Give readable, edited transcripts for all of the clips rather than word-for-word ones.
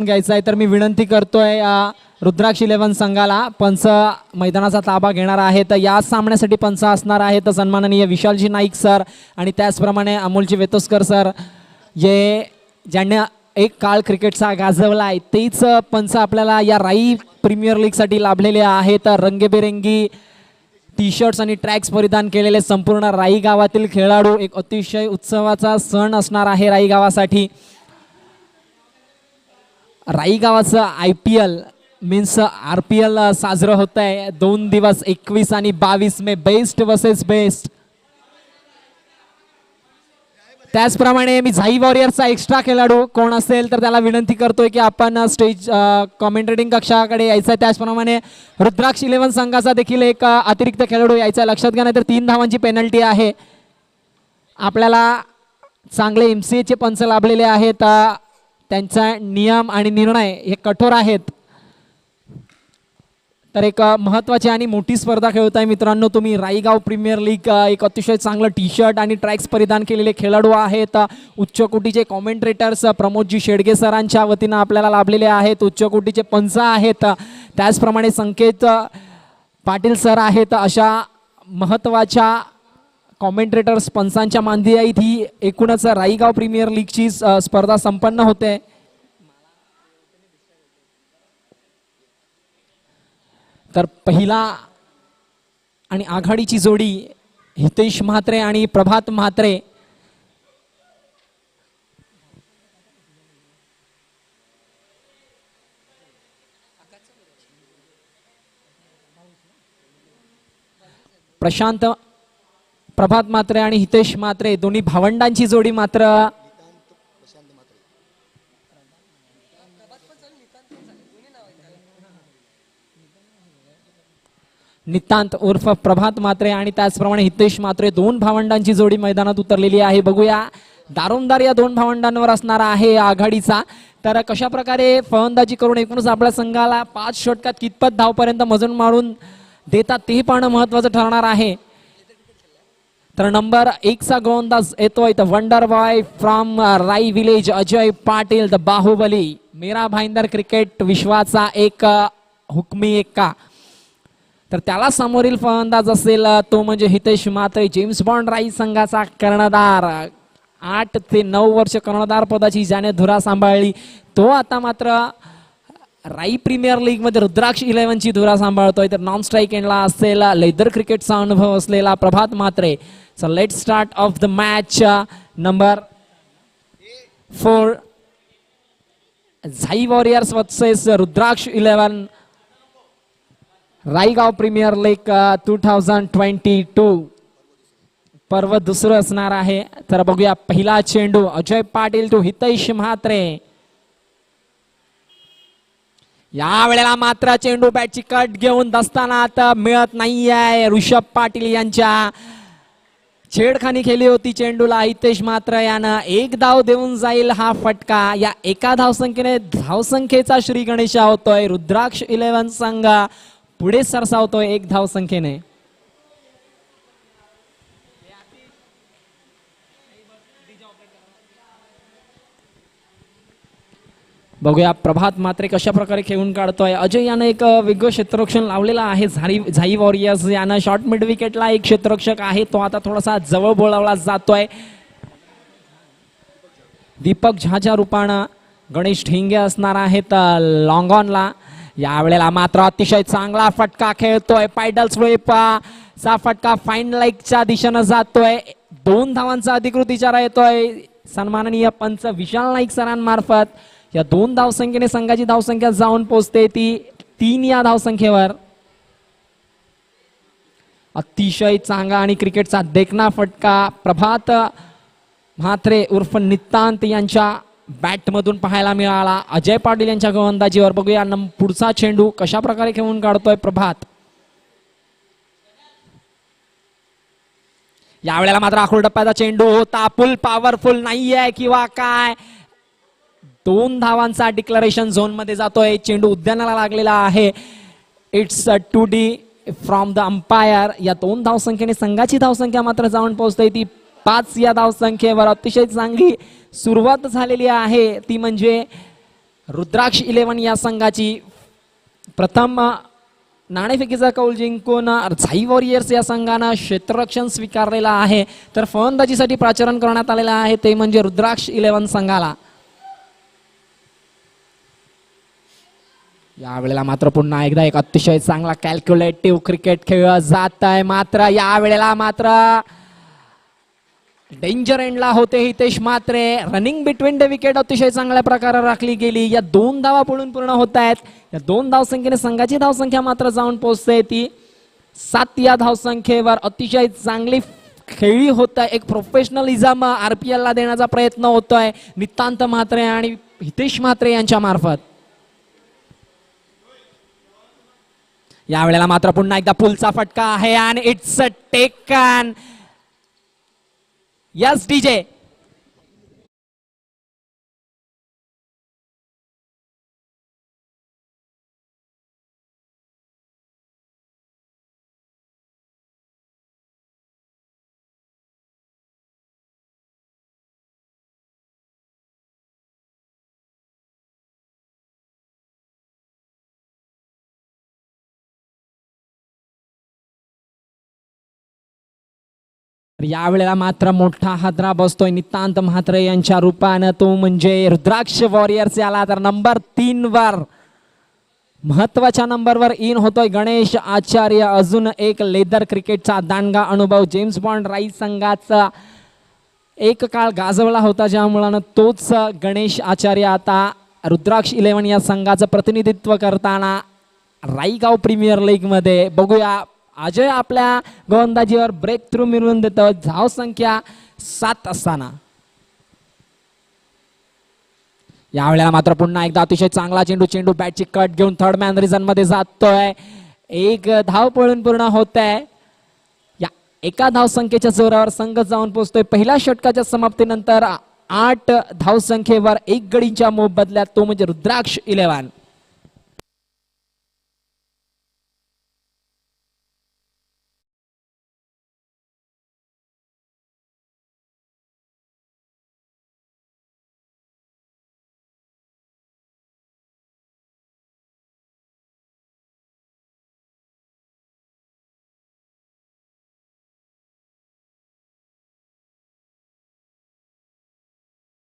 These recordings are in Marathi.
घ्यायचा आहे तर मी विनंती करतोय रुद्राक्ष 11 संघाला पंच मैदानाचा ताबा घेणार आहे. तर या सामन्यासाठी पंच असणार आहे तर सन्माननीय विशालजी नाईक सर आणि त्याचप्रमाणे अमोलजी वेतोस्कर सर ज्यांनी एक काळ क्रिकेटचा गाजवला आहे तेच पंच आपल्याला या राई प्रीमियर लीगसाठी लाभलेले आहेत. रंगीबेरंगी टी शर्ट्स आणि ट्रॅक्स परिधान केलेले संपूर्ण राई गावातील खेळाडू एक अतिशय उत्सवाचा सण असणार आहे राई गावासाठी. राई गावाचं IPL मीन्स RPL साजरं होत आहे 2 दिवस 21 आणि 22 मे बेस्ट वर्सेस बेस्ट. त्याचप्रमाणे मी झाई वॉरियर्सचा एक्स्ट्रा खेळाडू कोण असेल तर त्याला विनंती करतोय की आपण स्टेज कॉमेंटेटिंग कक्षाकडे यायचं आहे. त्याचप्रमाणे रुद्राक्ष 11 संघाचा देखील एक अतिरिक्त खेळाडू यायचा लक्षात घ्या, नाही तर 3 धावांची पेनल्टी आहे. आपल्याला चांगले MCAचे पंच लाभलेले आहेत. त्यांचा नियम आणि निर्णय हे कठोर आहेत. तर एक महत्त्वाची आणि मोठी स्पर्धा खेळत आहे मित्रांनो. तुम्ही राईगाव प्रीमियर लीग एक अतिशय चांगलं टी शर्ट आणि ट्रॅक्स परिधान केलेले खेळाडू आहेत. उच्च कोटीचे कॉमेंट्रेटर्स प्रमोदजी शेडगे सरांच्या वतीनं आपल्याला लाभलेले आहेत. उच्च कोटीचे पंच आहेत. त्याचप्रमाणे संकेत पाटील सर आहेत. अशा महत्त्वाच्या कॉमेंट्रेटर्स पंचांच्या मांदियाईत ही एकूणच राईगाव प्रीमियर लीगची स्पर्धा संपन्न होते. तर पहिला आणि आघाडीची जोडी हितेश म्हात्रे आणि प्रभात म्हात्रे. प्रभात म्हात्रे आणि हितेश म्हात्रे दोन्ही भावंडांची जोडी मात्र नितांत उर्फ प्रभात म्हात्रे आणि त्याचप्रमाणे हितेश म्हात्रे 2 भावंडांची जोडी मैदानात उतरलेली आहे. बघूया दारोमदार या 2 भावंडांवर असणार आहे आघाडीचा. तर कशा प्रकारे फलंदाजी करून एकूणच आपल्या संघाला 5 षटकात कितपत धावपर्यंत मजल मारून देतात ते पाहणं महत्त्वाचं ठरणार आहे. तर नंबर 1 चा गोलंदाज येतोय द वंडर बॉय फ्रॉम राई विलेज अजय पाटील द बाहुबली. मेरा भाईंदर क्रिकेट विश्वाचा एक हुकमी एक्का. तर त्याला समोरील फलंदाज असेल तो म्हणजे हितेश म्हात्रे जेम्स बॉन्ड राई संघाचा कर्णधार. 8 ते 9 वर्ष कर्णधार पदाची ज्याने धुरा सांभाळली तो आता मात्र राई प्रीमियर लीग मध्ये रुद्राक्ष 11 ची धुरा सांभाळतोय. तर नॉन स्ट्राईक एंडला असेल लेदर क्रिकेटचा अनुभव असलेला Prabhat Mhatre. So let start off the match. Number 4 Zai warriors versus Rudraksh 11 Raigaon premier league 2022 पर्व दुसरं असणार आहे. तर बघूया पहिला चेंडू अजय पाटील टू हितेश म्हात्रे. या वेळेला मात्र चेंडू बॅटची कट घेऊन दस्तानात मिळत नाहीये. ऋषभ पाटील यांच्या छेडखानी केली होती चेंडूला. हितेश म्हात्रे यानं 1 धाव देऊन जाईल हा फटका. या एका धावसंख्येने धावसंख्येचा श्री गणेशा होतोय. रुद्राक्ष 11 संघ पुढे सरसावतोय 1 धावसंख्येने. बघूया प्रभात म्हात्रे कशा प्रकारे खेळून काढतोय. अजय यानं एक वेगळं क्षेत्ररक्षण लावलेलं आहे. झाई वॉरियर्स यानं शॉर्ट मिड विकेटला एक क्षेत्ररक्षक आहे तो आता थोडासा जवळ बोलावला जातोय. दीपक झाच्या रूपानं गणेश ठेंगे असणार आहेत लॉंग ऑनला. यावेळेला मात्र अतिशय चांगला फटका खेळतोय. पायडल स्वीप चा फटका फाईन लाईकच्या दिशेनं जातोय. 2 धावांचा अधिकृत इशारा येतोय सन्माननीय पंच विशाल नाईक सरांमार्फत. या 2 धावसंख्येने संघाची धावसंख्या जाऊन पोहोचते ती 3 या धावसंख्येवर. अतिशय चांगला आणि क्रिकेटचा देखना फटका प्रभात म्हात्रे उर्फ नितांत यांच्या बॅट मधून पाहायला मिळाला. अजय पाटील यांच्या गोलंदाजीवर. बघूया पुढचा चेंडू कशा प्रकारे खेळून काढतोय प्रभात. यावेळेला मात्र आखूड टप्प्याचा चेंडू होता. फुल पॉवरफुल नाहीये किंवा काय. 2 धावांचा डिक्लेरेशन झोन मध्ये जातोय. चेंडू उद्यानाला लागलेला आहे. It's 2D from the umpire. या 2 धावसंख्येने संघाची धावसंख्या मात्र जाऊन पोहोचते ती 5 या धावसंख्येवर. अतिशय चांगली सुरुवात झालेली आहे ती म्हणजे रुद्राक्ष 11 या संघाची प्रथम नाणेफेकीचा कौल जिंकून झाई वॉरियर्स या संघानं क्षेत्ररक्षण स्वीकारलेला आहे. तर फलंदाजीसाठी प्राचरण करण्यात आलेलं आहे ते म्हणजे रुद्राक्ष 11 संघाला. यावेळेला मात्र पुन्हा एकदा एक अतिशय चांगला कॅल्क्युलेटिव्ह क्रिकेट खेळला जात आहे. मात्र यावेळेला मात्र डेंजर एंडला होते Hitesh Mhatre. Running between the wicket अतिशय चांगल्या प्रकारे राखली गेली. या 2 धावा पळून पूर्ण होत आहेत. या 2 धावसंख्येने संघाची धावसंख्या मात्र जाऊन पोहोचते ती 7 या धावसंख्येवर. अतिशय चांगली खेळी होत आहे. एक प्रोफेशनलिझम RPL ला देण्याचा प्रयत्न होतोय नितांत म्हात्रे आणि हितेश म्हात्रे यांच्या मार्फत. यावेळेला मात्र पुन्हा एकदा पुलचा फटका आहे आणि it's a taken. Yes DJ. यावेळेला मात्र मोठा हादरा बसतोय नितांत म्हात्रे यांच्या रूपानं. तो म्हणजे रुद्राक्ष वॉरियर्स याला तर नंबर 3 वर महत्वाच्या नंबरवर इन होतोय गणेश आचार्य. अजून एक लेदर क्रिकेटचा दांडगा अनुभव जेम्स बॉन्ड राईस संघाचा एक काळ गाजवला होता, ज्यामुळे तोच गणेश आचार्य आता रुद्राक्ष 11 या संघाचं प्रतिनिधित्व करताना राईगाव प्रीमियर लीग मध्ये. बघूया अजय आपल्या गोलंदाजीवर ब्रेक थ्रू मिळवून देतो धाव संख्या 7 असताना. यावेळेला मात्र पुन्हा एकदा अतिशय चांगला चेंडू बॅटची कट घेऊन थर्ड मॅन रिझन मध्ये जातोय. एक धाव पळून पूर्ण होत आहे. या एका धाव संख्येच्या जोरावर संघ जाऊन पोहोचतोय पहिल्या षटकाच्या समाप्तीनंतर 8 धाव संख्येवर 1 गडीच्या मोबदल्यात. तो म्हणजे रुद्राक्ष 11.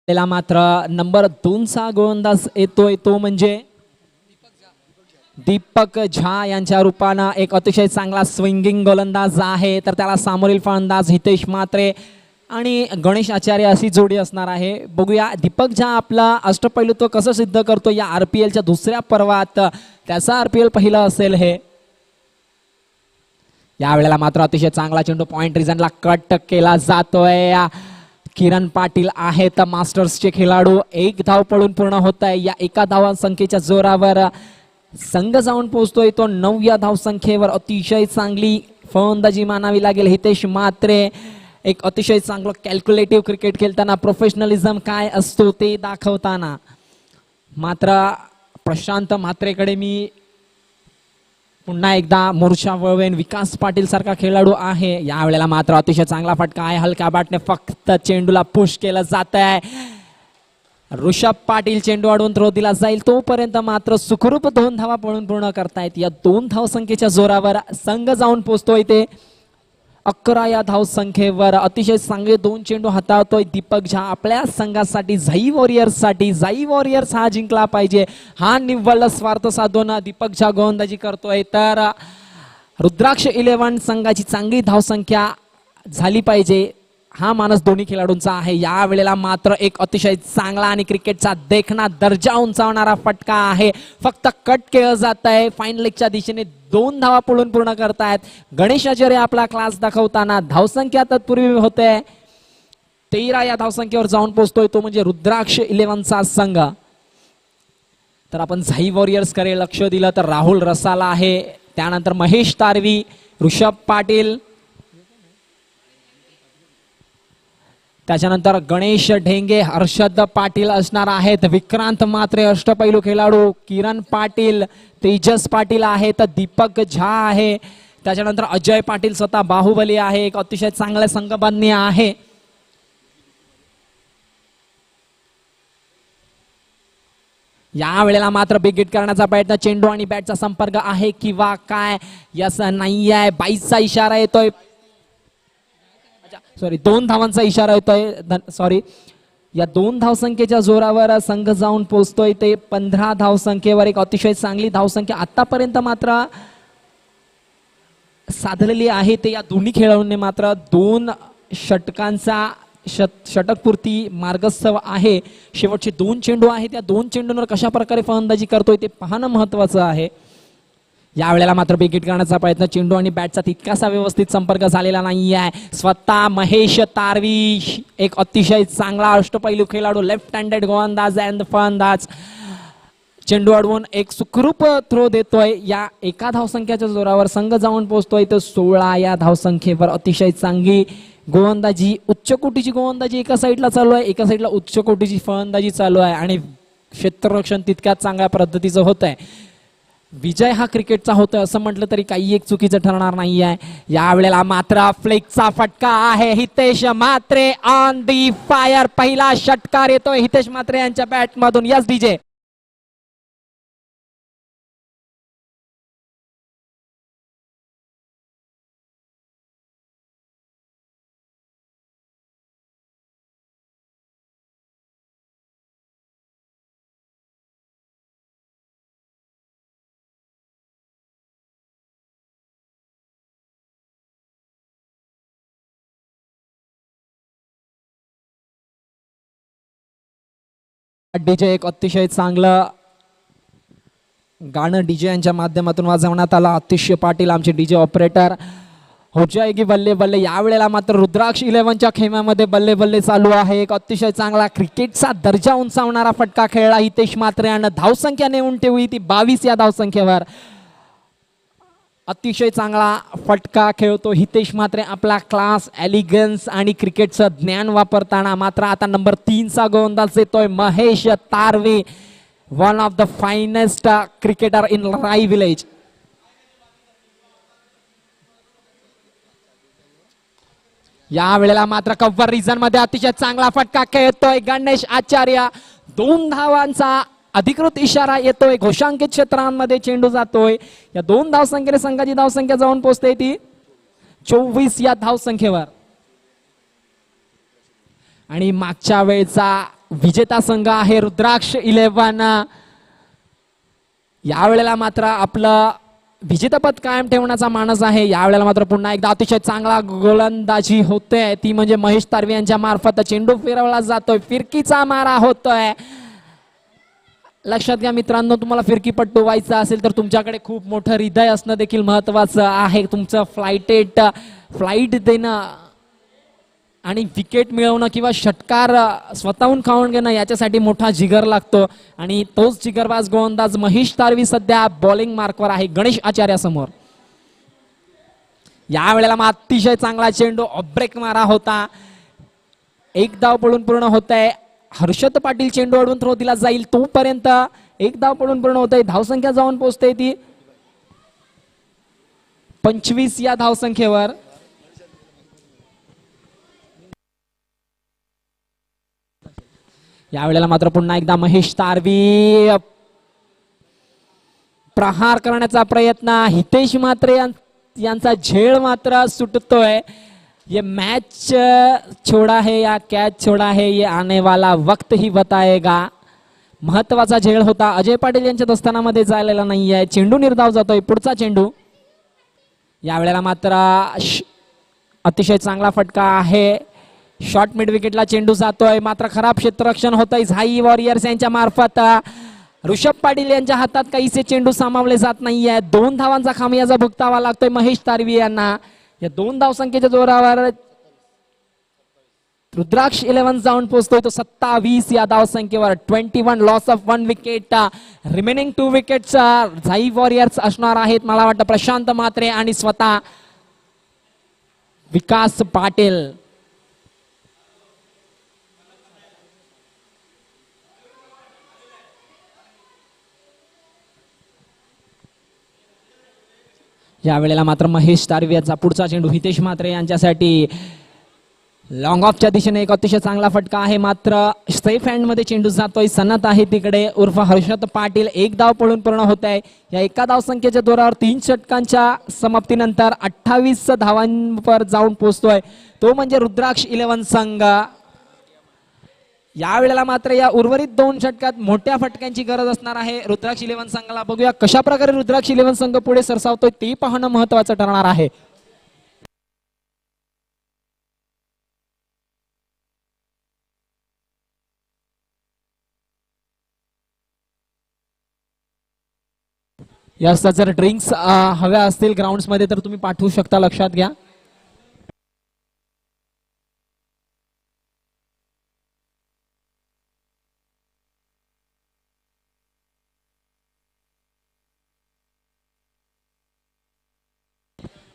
त्याला मात्र नंबर 2 चा गोलंदाज येतोय तो म्हणजे दीपक झा यांच्या रूपानं. एक अतिशय चांगला स्विंगिंग गोलंदाज आहे. तर त्याला सामोरील फलंदाज हितेश म्हात्रे आणि गणेश आचार्य अशी जोडी असणार आहे. बघूया दीपक झा आपला अष्टपैलुत्व कसं सिद्ध करतो या RPLच्या दुसऱ्या पर्वात. त्याचा RPL पहिला असेल हे. यावेळेला मात्र अतिशय चांगला चेंडू पॉइंट रिजनला कट केला जातोय. किरण पाटील आहेत मास्टर्सचे खेळाडू. 1 धाव पळून पूर्ण होत आहे. या एका धावा संख्येच्या जोरावर संघ जाऊन पोहोचतोय तो 9 या धाव संख्येवर. अतिशय चांगली फलंदाजी मानावी लागेल हितेश म्हात्रे. एक अतिशय चांगलं कॅल्क्युलेटिव्ह क्रिकेट खेळताना प्रोफेशनलिझम काय असतो ते दाखवताना. मात्र प्रशांत म्हात्रेकडे मी पुन्हा एकदा मोर्चा वळवेन. विकास पाटील सारखा खेळाडू आहे. यावेळेला मात्र अतिशय चांगला फटका आहे. हलक्या बॅटने फक्त चेंडूला पुश केलं जात आहे. ऋषभ पाटील चेंडू अडवून थ्रो दिला जाईल तोपर्यंत मात्र सुखरूप 2 धावा पळून पूर्ण करतायत. या 2 धाव संख्येच्या जोरावर संघ जाऊन पोहोचतोय ते 11 या धाव संख्येवर. अतिशय चांगले 2 चेंडू हाताळतोय दीपक झा आपल्या संघासाठी झाई वॉरियर्स साठी. झाई वॉरियर्स हा जिंकला पाहिजे हा निव्वळ स्वार्थ साधून दीपक झा गोलंदाजी करतोय. तर रुद्राक्ष 11 संघाची चांगली धावसंख्या झाली पाहिजे हा मानस दोन्ही खेळाडूंचा आहे. या वेळेला मात्र एक अतिशय चांगला आणि क्रिकेटचा देखणा दर्जा उंचावणारा फटका आहे. फक्त कट केलं जात आहे. फाईन लेगच्या दिशेने 2 धावा पळून पूर्ण करतायत गणेश आचार्य आपला क्लास दाखवताना. धावसंख्या तत्पूर्वी होते 13 या धावसंख्येवर जाऊन पोहोचतोय तो म्हणजे रुद्राक्ष 11 चा संघ. तर आपण झाई वॉरियर्स कडे लक्ष दिलं तर राहुल रसाला आहे, त्यानंतर महेश तारवी, ऋषभ पाटील, त्याच्यानंतर गणेश ढेंगे, हर्षद पाटील असणार आहेत. विक्रांत म्हात्रे अष्टपैलू खेळाडू, किरण पाटील, तेजस पाटील आहेत, दीपक झा आहे, त्याच्यानंतर अजय पाटील स्वतः बाहुबली आहे. एक अतिशय चांगले संघबांधणी आहे. या वेळेला मात्र बिग हिट करण्याचा प्रयत्न, चेंडू आणि बॅटचा संपर्क आहे किंवा काय, यस नाही आहे. 22चा इशारा येतोय, सॉरी 2 धावांचा इशारा येतोय, सॉरी. या 2 धावसंख्येच्या जोरावर संघ जाऊन पोहोचतोय ते 15 धावसंख्येवर. एक अतिशय चांगली धावसंख्या आतापर्यंत मात्र साधलेली आहे. ते या दोन्ही खेळाडूंनी मात्र 2 षटकांचा षटकपूर्ती मार्गस्थ आहे. शेवटचे 2 चेंडू आहेत, त्या 2 चेंडूंवर कशा प्रकारे फलंदाजी करतोय ते पाहणं महत्वाचं आहे. यावेळेला मात्र बिग हिट करण्याचा प्रयत्न, चेंडू आणि बॅटचा तितकासा व्यवस्थित संपर्क झालेला नाही आहे. स्वतः महेश तारवी एक अतिशय चांगला अष्टपैलू खेळाडू, लेफ्ट हँडेड गोलंदाज अँड फलंदाज, चेंडू अडवून एक सुखरूप थ्रो देतोय. या एका धावसंख्येच्या जोरावर संघ जाऊन पोहोचतोय तर 16 या धावसंख्येवर. अतिशय चांगली गोलंदाजी, उच्च कोटीची गोलंदाजी एका साईडला चालू आहे, एका साईडला उच्च कोटीची फलंदाजी चालू आहे आणि क्षेत्ररक्षण तितक्याच चांगल्या पद्धतीचं होत आहे. विजय हा क्रिकेटचा होतोय असं म्हटलं तरी काही एक चुकीचं ठरणार नाही आहे. यावेळेला मात्र फ्लिकचा फटका आहे. Hitesh Mhatre on the fire, पहिला षटकार येतोय हितेश म्हात्रे यांच्या बॅट मधून. Yes DJ. डीजे एक अतिशय चांगलं गाणं डीजे यांच्या माध्यमातून वाजवण्यात आलं. अतिशय पाटील आमचे डीजे ऑपरेटर. हो जाएगी बल्ले बल्ले. यावेळेला मात्र रुद्राक्ष 11च्या खेम्यामध्ये बल्ले बल्ले चालू आहे. एक अतिशय चांगला क्रिकेटचा दर्जा उंचावणारा फटका खेळला हितेश म्हात्रे आणि धावसंख्या नेऊन ठेवली ती 22 या धावसंख्येवर. अतिशय चांगला फटका खेळतो हितेश म्हात्रे. आपला क्लास, एलिगन्स आणि क्रिकेटचं ज्ञान वापरताना. मात्र आता नंबर 3चा गोलंदाज येतोय Mahesh Tarve, one of the finest cricketer in Rai village. या वेळेला मात्र कव्हर रिजन मध्ये अतिशय चांगला फटका खेळतोय गणेश आचार्य. 2 धावांचा अधिकृत इशारा येतोय. घोषांकित क्षेत्रांमध्ये चेंडू जातोय. या 2 धावसंख्येने संघाची धावसंख्या जाऊन पोहोचते ती 24 या धावसंख्येवर. आणि मागच्या वेळचा विजेता संघ आहे रुद्राक्ष 11. यावेळेला मात्र आपलं विजेतापद कायम ठेवण्याचा मानस आहे. यावेळेला मात्र पुन्हा एकदा अतिशय चांगला गोलंदाजी होते, ती म्हणजे महेश तारवे यांच्या मार्फत. चेंडू फिरवला जातोय, फिरकीचा मारा होतोय. लक्षात घ्या मित्रांनो, तुम्हाला फिरकीपट्टू व्हायचा असेल तर तुमच्याकडे खूप मोठं हृदय असणं देखील महत्वाचं आहे. तुमचं फ्लाईट देणं आणि विकेट मिळवणं किंवा षटकार स्वतःहून खाऊन घेणं याच्यासाठी मोठा जिगर लागतो. आणि तोच जिगरबाज गोलंदाज महेश तारवी सध्या बॉलिंग मार्कवर आहे गणेश आचार्य समोर. यावेळेला अतिशय चांगला चेंडू ब्रेक मारा होता. 1 धाव पडून पूर्ण होत आहे. हर्षद पाटील चेंडू अडवून थ्रो दिला जाईल तोपर्यंत 1 धाव पडून पूर्ण होत आहे. धावसंख्या जाऊन पोहोचते ती 25 या धावसंख्येवर. यावेळेला मात्र पुन्हा एकदा महेश तारवी प्रहार करण्याचा प्रयत्न. हितेश म्हात्रे यांचा झेल मात्र सुटतोय. ये मैच छोड़ा है या कैच छोड़ा है ये आने वाला वक्त ही बताएगा. महत्वाचा झेल होता. अजय पाटील यांच्या दोस्तानामध्ये झालेला नाहीये. चेंडू निर्धाव जातोय. पुढचा चेंडू. यावेळेला मात्र अतिशय चांगला फटका आहे. शॉर्ट मिड विकेटला चेंडू जातोय. मात्र खराब क्षेत्ररक्षण होतंय झाई वॉरियर्स यांच्या मार्फत. ऋषभ पाटील यांच्या हातात काहीसे चेंडू सामावले जात नाहीये. 2 धावांचा खामियाजा भुगतावा लागतोय महेश तारवी यांना. या 2 धावसंख्येच्या जोरावर रुद्राक्ष 11 जाऊन पोहोचतोय तो 27 या धावसंख्येवर. 21 loss of 1 wicket. Remaining 2 wickets Zai warriors असणार आहेत. मला वाटतं प्रशांत म्हात्रे आणि स्वतः विकास पाटील. यावेळेला मात्र महेश तारवे यांचा पुढचा चेंडू हितेश म्हात्रे यांच्यासाठी. लॉंग ऑफच्या दिशेने एक अतिशय चांगला फटका आहे, मात्र सेफ हँड मध्ये चेंडू जातोय. सनत आहे तिकडे उर्फ हर्षद पाटील. एक धाव पळून पूर्ण होत आहे. या एका धाव संख्येच्या जोरावर 3 षटकांच्या समाप्तीनंतर 28 धावांवर जाऊन पोहोचतोय तो म्हणजे रुद्राक्ष 11 संघ. यावेळेला मात्र या उर्वरित 2 षटकात मोठ्या फटक्यांची गरज असणार आहे रुद्राक्ष 11 संघाला. बघूया कशा प्रकारे रुद्राक्ष 11 संघ पुढे सरसावतोय ते पाहणं महत्वाचं ठरणार आहे. या जर ड्रिंक्स हव्या असतील ग्राउंड्स मध्ये तर तुम्ही पाठवू शकता, लक्षात घ्या.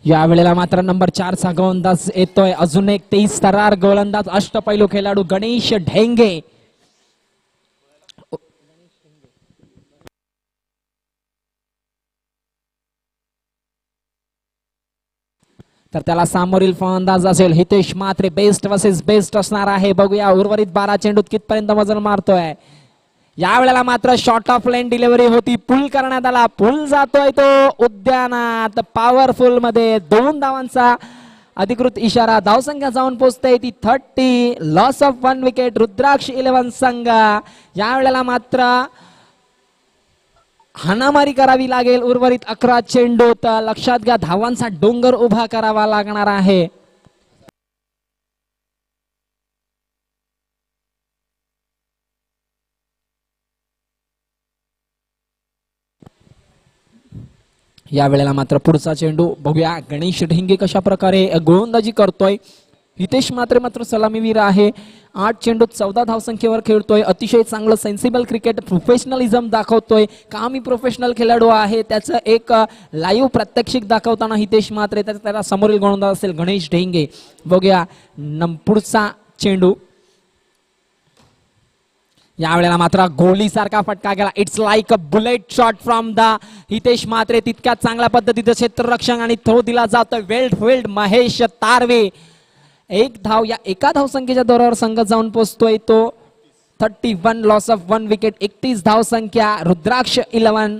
यावेळेला मात्र नंबर 4 चा गोलंदाज येतोय. अजून एक 23 थरार गोलंदाज अष्टपैलू खेळाडू गणेश ढेंगे. तर त्याला सामोरील फलंदाज असेल Hitesh Mhatre. Best versus best असणार आहे. बघूया उर्वरित 12 चेंडूत कितपर्यंत वजन मारतोय. यावेळेला मात्र शॉर्ट ऑफ लाईन डिलिव्हरी होती, पुल करण्यात आला. पुल जातोय तो उद्यानात पॉवरफुल मध्ये. 2 धावांचा अधिकृत इशारा. धावसंख्या जाऊन पोहोचते ती 30. लॉस ऑफ 1 विकेट रुद्राक्ष 11 संघ. यावेळेला मात्र हाणामारी करावी लागेल उर्वरित 11 चेंडूत. लक्षात घ्या धावांचा डोंगर उभा करावा लागणार आहे. या वेळेला मात्र पुढचा चेंडू बघूया गणेश ढेंगे कशा प्रकारे गोलंदाजी करतोय. हितेश मात्र सलामीवीर आहे. 8 चेंडूत 14 धावसंख्येवर खेळतोय. अतिशय चांगलं सेन्सिबल क्रिकेट प्रोफेशनलिझम दाखवतोय. कामी प्रोफेशनल खेळाडू आहे. त्याचं एक लाईव्ह प्रात्यक्षिक दाखवताना हितेश म्हात्रे. त्याला समोरील गोलंदाज असेल गणेश ढेंगे. बघूया पुढचा चेंडू. यावेळेला मात्र गोलीसारखा फटका गेला. It's like a bullet shot from the Hitesh Mhatre. तितक्याच चांगल्या पद्धतीचं क्षेत्ररक्षण आणि थ्रो दिला जातोय. वेल फील्ड महेश तारवे. 1 धाव या एका धावसंख्येच्या दरावर संघ जाऊन पोहोचतोय तो 31. Loss of 1 wicket. 31 धावसंख्या रुद्राक्ष 11.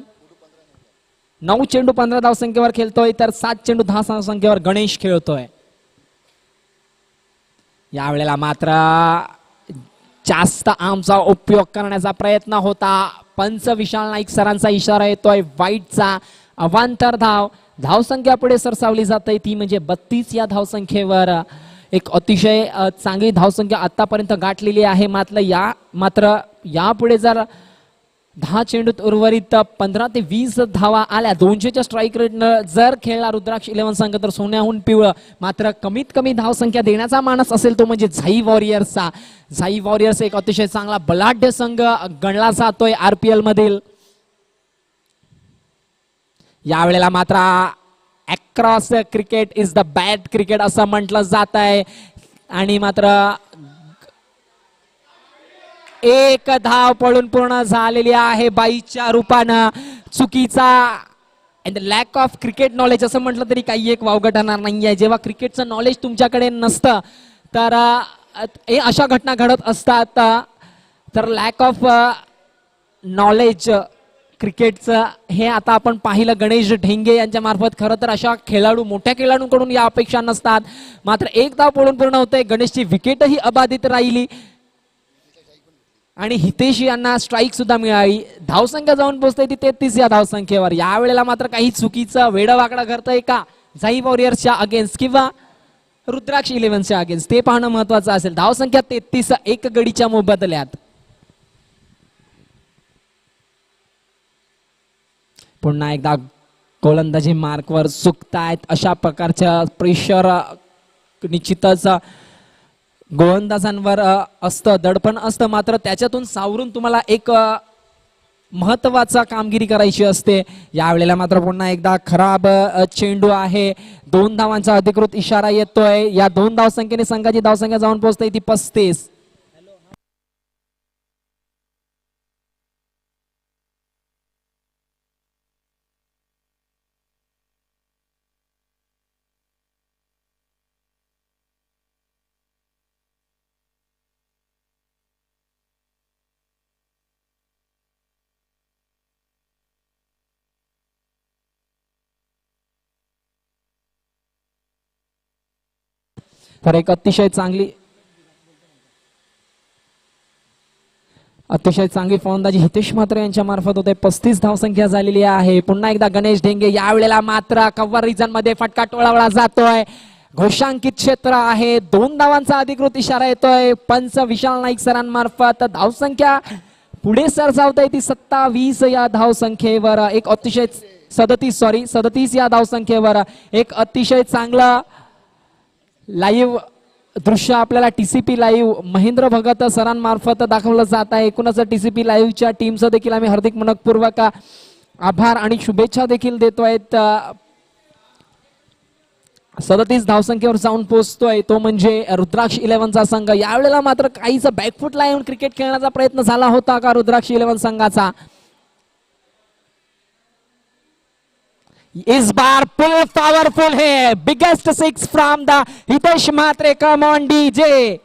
9 चेंडू 15 धावसंख्येवर खेळतोय तर 7 चेंडू 10 धावसंख्येवर गणेश खेळतोय. यावेळेला मात्र जास्त आमचा उपयोग करण्याचा प्रयत्न होता. पंच विशाल नाईक सरांचा इशारा येतोय वाईटचा. अवांतर धावसंख्या पुढे सरसावली जाते ती म्हणजे 32 या धावसंख्येवर. एक अतिशय चांगली धावसंख्या आतापर्यंत गाठलेली आहे. मात्र यापुढे जर 10 चेंडूत उर्वरित 15 ते 20 धावा आल्या, 200च्या स्ट्राईक रेट जर खेळला रुद्राक्ष 11 संघ तर सोन्याहून पिवळं. मात्र कमीत कमी धावसंख्या देण्याचा मानस असेल तो म्हणजे झाई वॉरियर्सचा. झाई वॉरियर्स एक अतिशय चांगला बलाढ्य संघ गणला जातोय RPL मधील. यावेळेला मात्र across cricket is the bad cricket असं म्हटलं जात आहे. आणि मात्र 1 धाव पळून पूर्ण झालेली आहे बाईच्या रूपानं. चुकीचा लॅक ऑफ क्रिकेट नॉलेज असं म्हटलं तरी काही एक वावगं ठरणार नाहीये. जेव्हा क्रिकेटचं नॉलेज तुमच्याकडे नसतं तर हे अशा घटना घडत असतात. तर लॅक ऑफ नॉलेज क्रिकेटचं हे आता आपण पाहिलं गणेश ढेंगे यांच्या मार्फत. खरं तर अशा मोठ्या खेळाडूंकडून या अपेक्षा नसतात. मात्र 1 धाव पळून पूर्ण होतंय. गणेशची विकेटही अबाधित राहिली आणि हितेश यांना स्ट्राईक सुद्धा मिळाली. धावसंख्या जाऊन पोहोचते ती 33 या धावसंख्येवर. यावेळेला मात्र काही चुकीचं वेडवाकडा घडतंय का झाई वॉरियर्सच्या अगेन्स्ट किंवा रुद्राक्ष 11च्या अगेन्स्ट ते पाहणं महत्वाचं असेल. धावसंख्या 33, 1 गडीच्या मोबदल्यात. पुन्हा एकदा गोलंदाजी मार्कवर चुकतायत. अशा प्रकारच्या प्रेशर निश्चितच गोलंदाजांवर असतं, दडपण असतं. मात्र त्याच्यातून सावरून तुम्हाला एक महत्वाचा कामगिरी करायची असते. यावेळेला मात्र पुन्हा एकदा खराब चेंडू आहे. 2 धावांचा अधिकृत इशारा येतोय. या 2 धावसंख्येने संघाची धावसंख्या जाऊन पोहोचते ती 35. तर एक अतिशय चांगली फलंदाजी हितेश म्हात्रे यांच्या मार्फत होते. 35 धावसंख्या झालेली आहे. पुन्हा एकदा गणेश ढेंगे, यावेळेला मात्र कव्हर रिजन मध्ये फटका टोळावला जातोय. घोषांकित क्षेत्र आहे. 2 धावांचा अधिकृत इशारा येतोय पंच विशाल नाईक सरांमार्फत. धावसंख्या पुढे सरसावते ती 27 या धावसंख्येवर. एक अतिशय 37 या धावसंख्येवर एक अतिशय चांगला लाईव्ह दृश्य आपल्याला टीसीपी लाईव्ह महेंद्र भगत सरांमार्फत दाखवलं जात आहे. एकूणच टीसीपी लाईव्हच्या टीमचं देखील आम्ही हार्दिक मनपूर्वक आभार आणि शुभेच्छा देखील देतोय. 37 धावसंख्येवर जाऊन पोहोचतोय तो म्हणजे रुद्राक्ष 11चा संघ. यावेळेला मात्र काहीच बॅकफुटला येऊन क्रिकेट खेळण्याचा प्रयत्न झाला होता का रुद्राक्ष 11 संघाचा. इस बार पुल पावरफुल है. Biggest 6 from the Hitesh Mhatre. Come on DJ.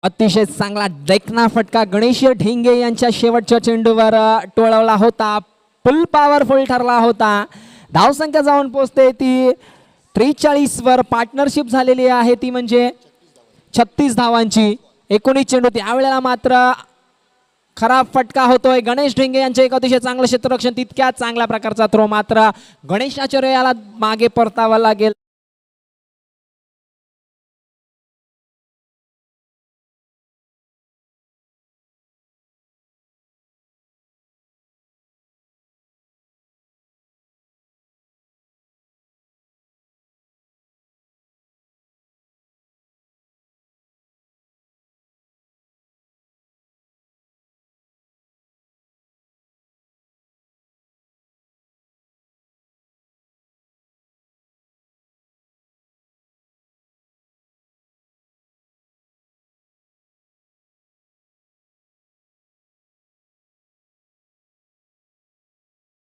अतिशय चांगला देखना फटका गणेश ढेंगे यांच्या शेवटच्या चेंडूवर टोळवला होता. फुल पॉवरफुल ठरला होता. धावसंख्या जाऊन पोहोचते ती 43 वर. पार्टनरशिप झालेली आहे ती म्हणजे 36 धावांची. 19 चेंडू. त्यावेळेला मात्र खराब फटका होतोय. गणेश ढेंगे यांचे एक अतिशय चांगलं क्षेत्ररक्षण. तितक्याच चांगल्या प्रकारचा थ्रो मात्र गणेश आचार्य याला मागे परतावा लागेल.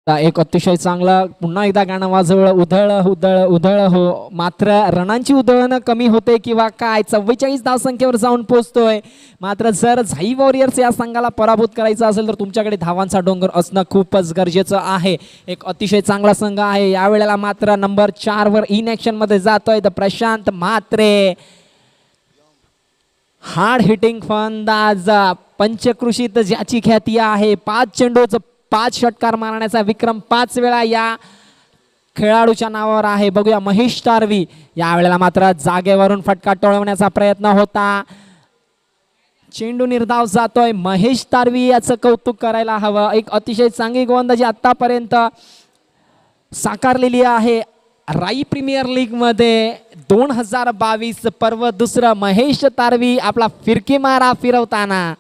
एक अतिशय चांगला पुन्हा एकदा गाणं वाजवलं. उधळ उधळ उधळ हो. मात्र रनांची उधळण कमी होते किंवा काय. 44 धावसंख्येवर जाऊन पोहोचतोय. मात्र जर झाई वॉरियर्स या संघाला पराभूत करायचं असेल तर तुमच्याकडे धावांचा डोंगर असणं खूपच गरजेचं आहे. एक अतिशय चांगला संघ आहे. यावेळेला मात्र नंबर 4 वर इन ऍक्शन मध्ये जातोय the Prashant Mhatre. Hard hitting फलंदाज. पंचकृषीत ज्याची ख्याती आहे. 5 चेंडूच 5 षटकार मारण्याचा विक्रम 5 वेळा या खेळाडूच्या नावावर आहे. बघूया महेश तारवी. यावेळेला मात्र जागेवरून फटका टोळवण्याचा प्रयत्न होता. चेंडू निर्धाव जातोय. महेश तारवी याचं कौतुक करायला हवं. एक अतिशय चांगली गोलंदाजी आतापर्यंत साकारलेली आहे राई प्रीमियर लीग मध्ये. 2022 पर्व दुसरं. महेश तारवी आपला फिरकी मारा फिरवताना.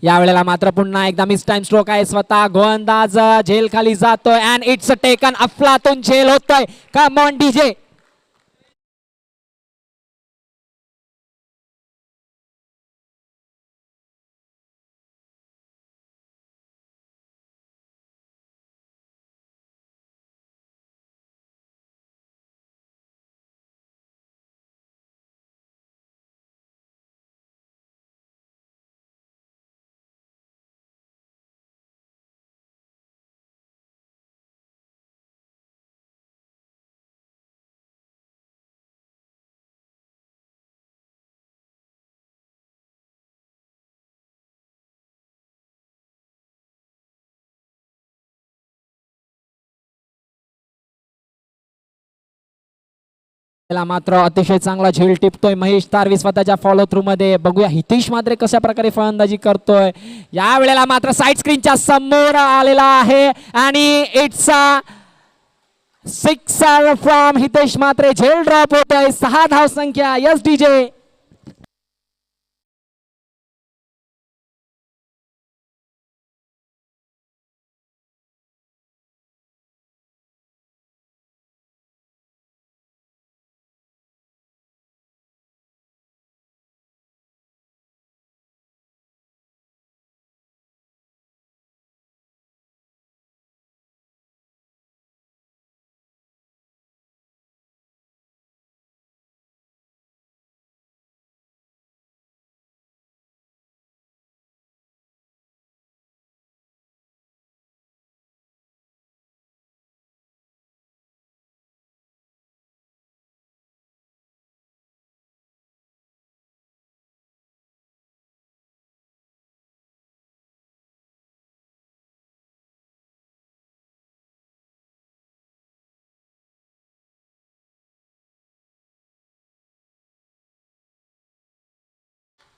यावेळेला मात्र पुन्हा एकदा मिस टाइम स्ट्रोक आहे. स्वतः गोलंदाज झेल खाली जातोय अँड इट्स टेकन. अफलातून झेल होतोय. Come on DJ. त्याला मात्र अतिशय चांगला झेल टिपतोय महेश तारवी स्वतःच्या फॉलो थ्रू मध्ये. बघूया हितेश मात्र कशा प्रकारे फलंदाजी करतोय. या वेळेला मात्र साइड स्क्रीनच्या समोर आलेला आहे आणि it's a sixer from Hitesh Mhatre. झेल ड्रॉप होत आहे. 6 धाव संख्या. Yes DJ.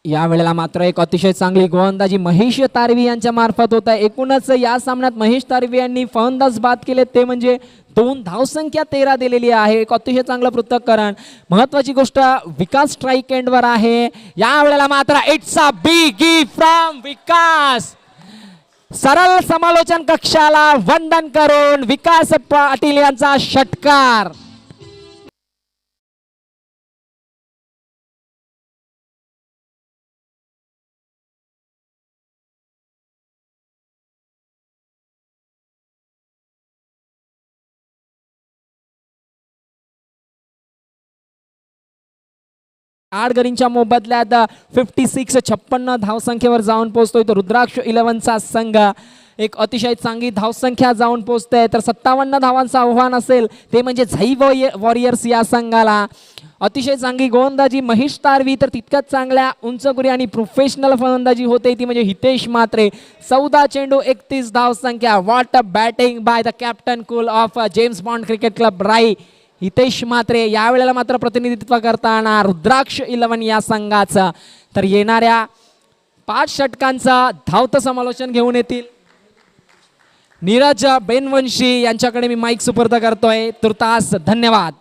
या वेळेला मात्र एक अतिशय चांगली गोलंदाजी महेश तारवी यांच्या मार्फत होत आहे. एकूणच या सामन्यात महेश तारवी यांनी फलंदाज बाद केले ते म्हणजे 2 धावसंख्या 13 दिलेली आहे. एक अतिशय चांगलं पृथक्करण. महत्वाची गोष्ट विकास स्ट्राईक एंडवर आहे. या वेळेला मात्र इट्स अ बिग फ्रॉम विकास. सरळ समालोचन कक्षाला वंदन करून विकास पाटील यांचा षटकार. आडगरींच्या मोबदल्यात 56 धावसंख्येवर जाऊन पोहोचतोय तो रुद्राक्ष 11चा संघ. एक अतिशय चांगली धावसंख्या जाऊन पोहोचते. तर 57 धावांचं आव्हान असेल ते म्हणजे झाई वॉरियर्स या संघाला. अतिशय चांगली गोलंदाजी महेश तारवी तर तितक्याच चांगल्या उंचगुरी आणि प्रोफेशनल फलंदाजी होते ती म्हणजे हितेश मात्रे. 14 चेंडू 31 धावसंख्या. What a batting by the captain cool off James Bond cricket club राई. हितेश मात्रे यावेळेला मात्र प्रतिनिधित्व करताना रुद्राक्ष 11 या संघाचं. तर येणाऱ्या 5 षटकांचा धावतं समालोचन घेऊन येतील नीरज बेनवंशी यांच्याकडे मी माईक सुपूर्द करतोय. तुर्तास धन्यवाद.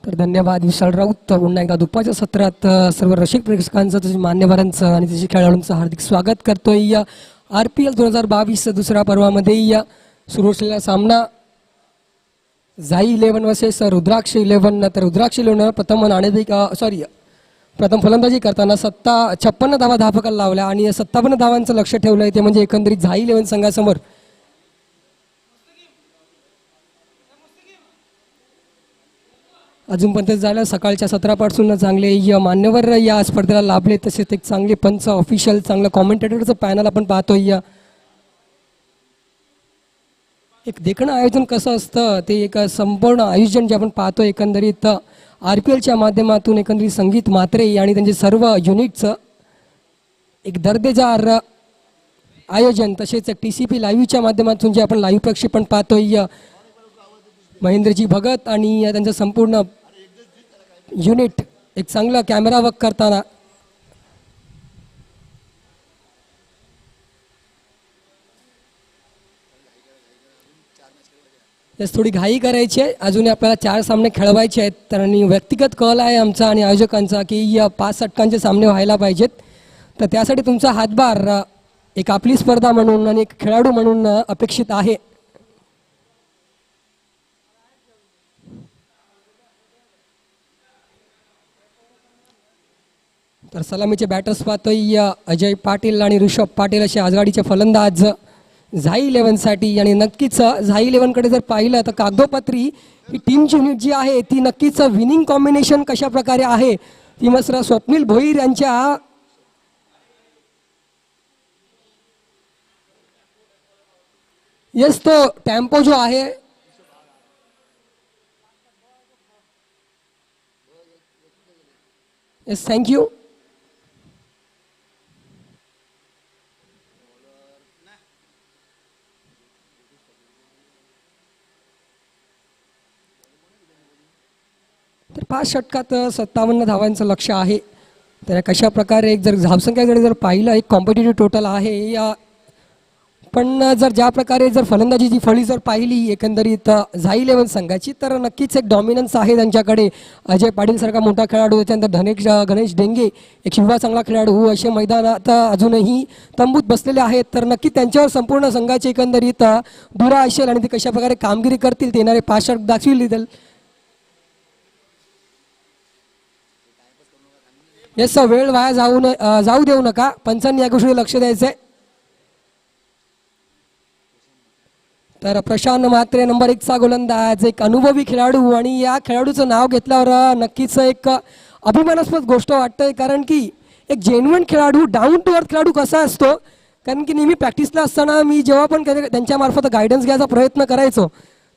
तर धन्यवाद विशाल राऊत. पुन्हा एकदा दुपारच्या सत्रात सर्व रसिक प्रेक्षकांचं तसेच मान्यवरांचं आणि त्याच्या खेळाडूंचं हार्दिक स्वागत करतोय. RPL 2022 दुसऱ्या पर्वामध्ये सुरू असलेला सामना झाई 11 वर्सेस रुद्राक्ष 11. तर रुद्राक्ष 11 प्रथम फलंदाजी करताना 56 धावा धापकाला लावल्या आणि 57 धावांचं लक्ष ठेवलंय ते म्हणजे एकंदरीत झाई 11 संघासमोर अजूनपर्यंत झालं. सकाळच्या सत्रापासून चांगले मान्यवर या स्पर्धेला लाभले तसेच एक चांगले पंच ऑफिशियल चांगलं कॉमेंटेटरचं पॅनल आपण पाहतोय. एक देखणं आयोजन कसं असतं ते एक संपूर्ण आयोजन जे आपण पाहतो एकंदरीत RPLच्या माध्यमातून एकंदरीत संगीत मात्रे आणि त्यांचे सर्व युनिटचं एक दर्जेदार आयोजन तसेच TCP लाईव्हच्या माध्यमातून जे आपण लाईव्ह प्रक्षेपण पाहतोय महेंद्रजी भगत आणि त्यांचं संपूर्ण युनिट एक चांगला कॅमेरा वर्क करताना. तेच थोडी घाई करायची आहे, अजून आपल्याला 4 सामने खेळवायचे आहेत. तर आणि व्यक्तिगत कल आहे आमचा आणि आयोजकांचा की या 5 षटकांचे सामने व्हायला पाहिजेत. तर त्यासाठी तुमचा हातभार एक आपली स्पर्धा म्हणून आणि एक खेळाडू म्हणून अपेक्षित आहे. तर सलामीचे बॅटर्स पाहतोय अजय पाटील आणि ऋषभ पाटील असे आघाडीचे फलंदाज झाई 11साठी. आणि नक्कीच झाई 11कडे जर पाहिलं तर कागदोपत्री ही टीमची युनिट जी आहे ती नक्कीच विनिंग कॉम्बिनेशन कशा प्रकारे आहे ती मात्र स्वप्नील भोईर यांच्या येस तो टेम्पो जो आहे येस थँक्यू. तर 5 षटकात 57 धावांचं लक्ष आहे. तर कशा प्रकारे एक जर धावसंख्याकडे जर पाहिलं एक कॉम्पिटिटिव्ह टोटल आहे या, पण जर ज्या प्रकारे जर फलंदाजीची फळी जर पाहिली एकंदरीत झाई 11 संघाची तर नक्कीच एक डॉमिनन्स आहे त्यांच्याकडे. अजय पाटील सारखा मोठा खेळाडू, त्याच्यानंतर गणेश डेंगे एक शिवा चांगला खेळाडू असे मैदानात अजूनही तंबूत बसलेले आहेत. तर नक्की त्यांच्यावर संपूर्ण संघाची एकंदरीत धुरा असेल आणि ते कशा प्रकारे कामगिरी करतील ते येणारे 5 षटक दाखवितील. येस वेळ वाया जाऊ देऊ नका, पंचांनी या गोष्टीवर लक्ष द्यायचं आहे. तर प्रशांत म्हात्रे नंबर 1चा गोलंदाज एक अनुभवी खेळाडू आणि या खेळाडूचं नाव घेतल्यावर नक्कीच एक अभिमानास्पद गोष्ट वाटतंय. कारण की एक जेन्युइन खेळाडू डाऊन टू अर्थ खेळाडू कसा असतो, कारण की नेहमी प्रॅक्टिसला असताना मी जेव्हा पण त्यांच्यामार्फत गायडन्स घ्यायचा प्रयत्न करायचो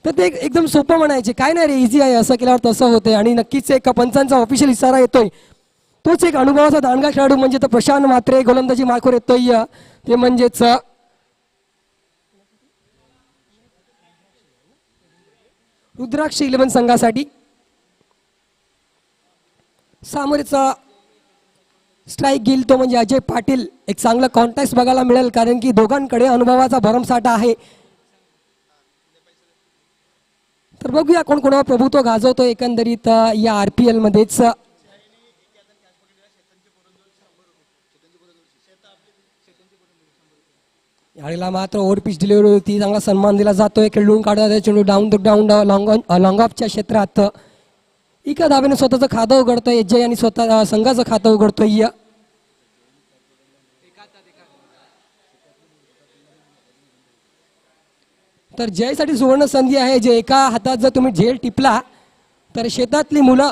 तर ते एकदम सोपं म्हणायचे, काय नाही रे इझी आहे, असं केल्यावर तसं होते. आणि नक्कीच एक पंचांचा ऑफिशियल इशारा येतोय, तोच एक अनुभवाचा दांडगा खेळाडू म्हणजे तर प्रशांत म्हात्रे गोलंदाजी मार्कवर येतोय ते म्हणजेच रुद्राक्ष 11 संघासाठी. सामोरेचा स्ट्राईक घेईल तो म्हणजे अजय पाटील. एक चांगला कॉन्टॅक्ट बघायला मिळेल कारण की दोघांकडे अनुभवाचा भरमसाठा आहे. तर बघूया कोण कोणावर प्रभुत्व गाजवतो एकंदरीत या RPL मध्येच. यावेळेला मात्र ओव्हरपिच डिलिव्हरी होती, चांगला सन्मान दिला जातोय. खेळून काढला चेंडू डाऊन द ग्राउंड लॉंग ऑफच्या क्षेत्रात. एका धावेने स्वतःचं खातं उघडतोय अजय आणि स्वतः संघाचं खातं उघडतोय. तर जयसाठी सुवर्ण संधी आहे. जे एका हातात जर तुम्ही झेल टिपला तर शेतातली मुलं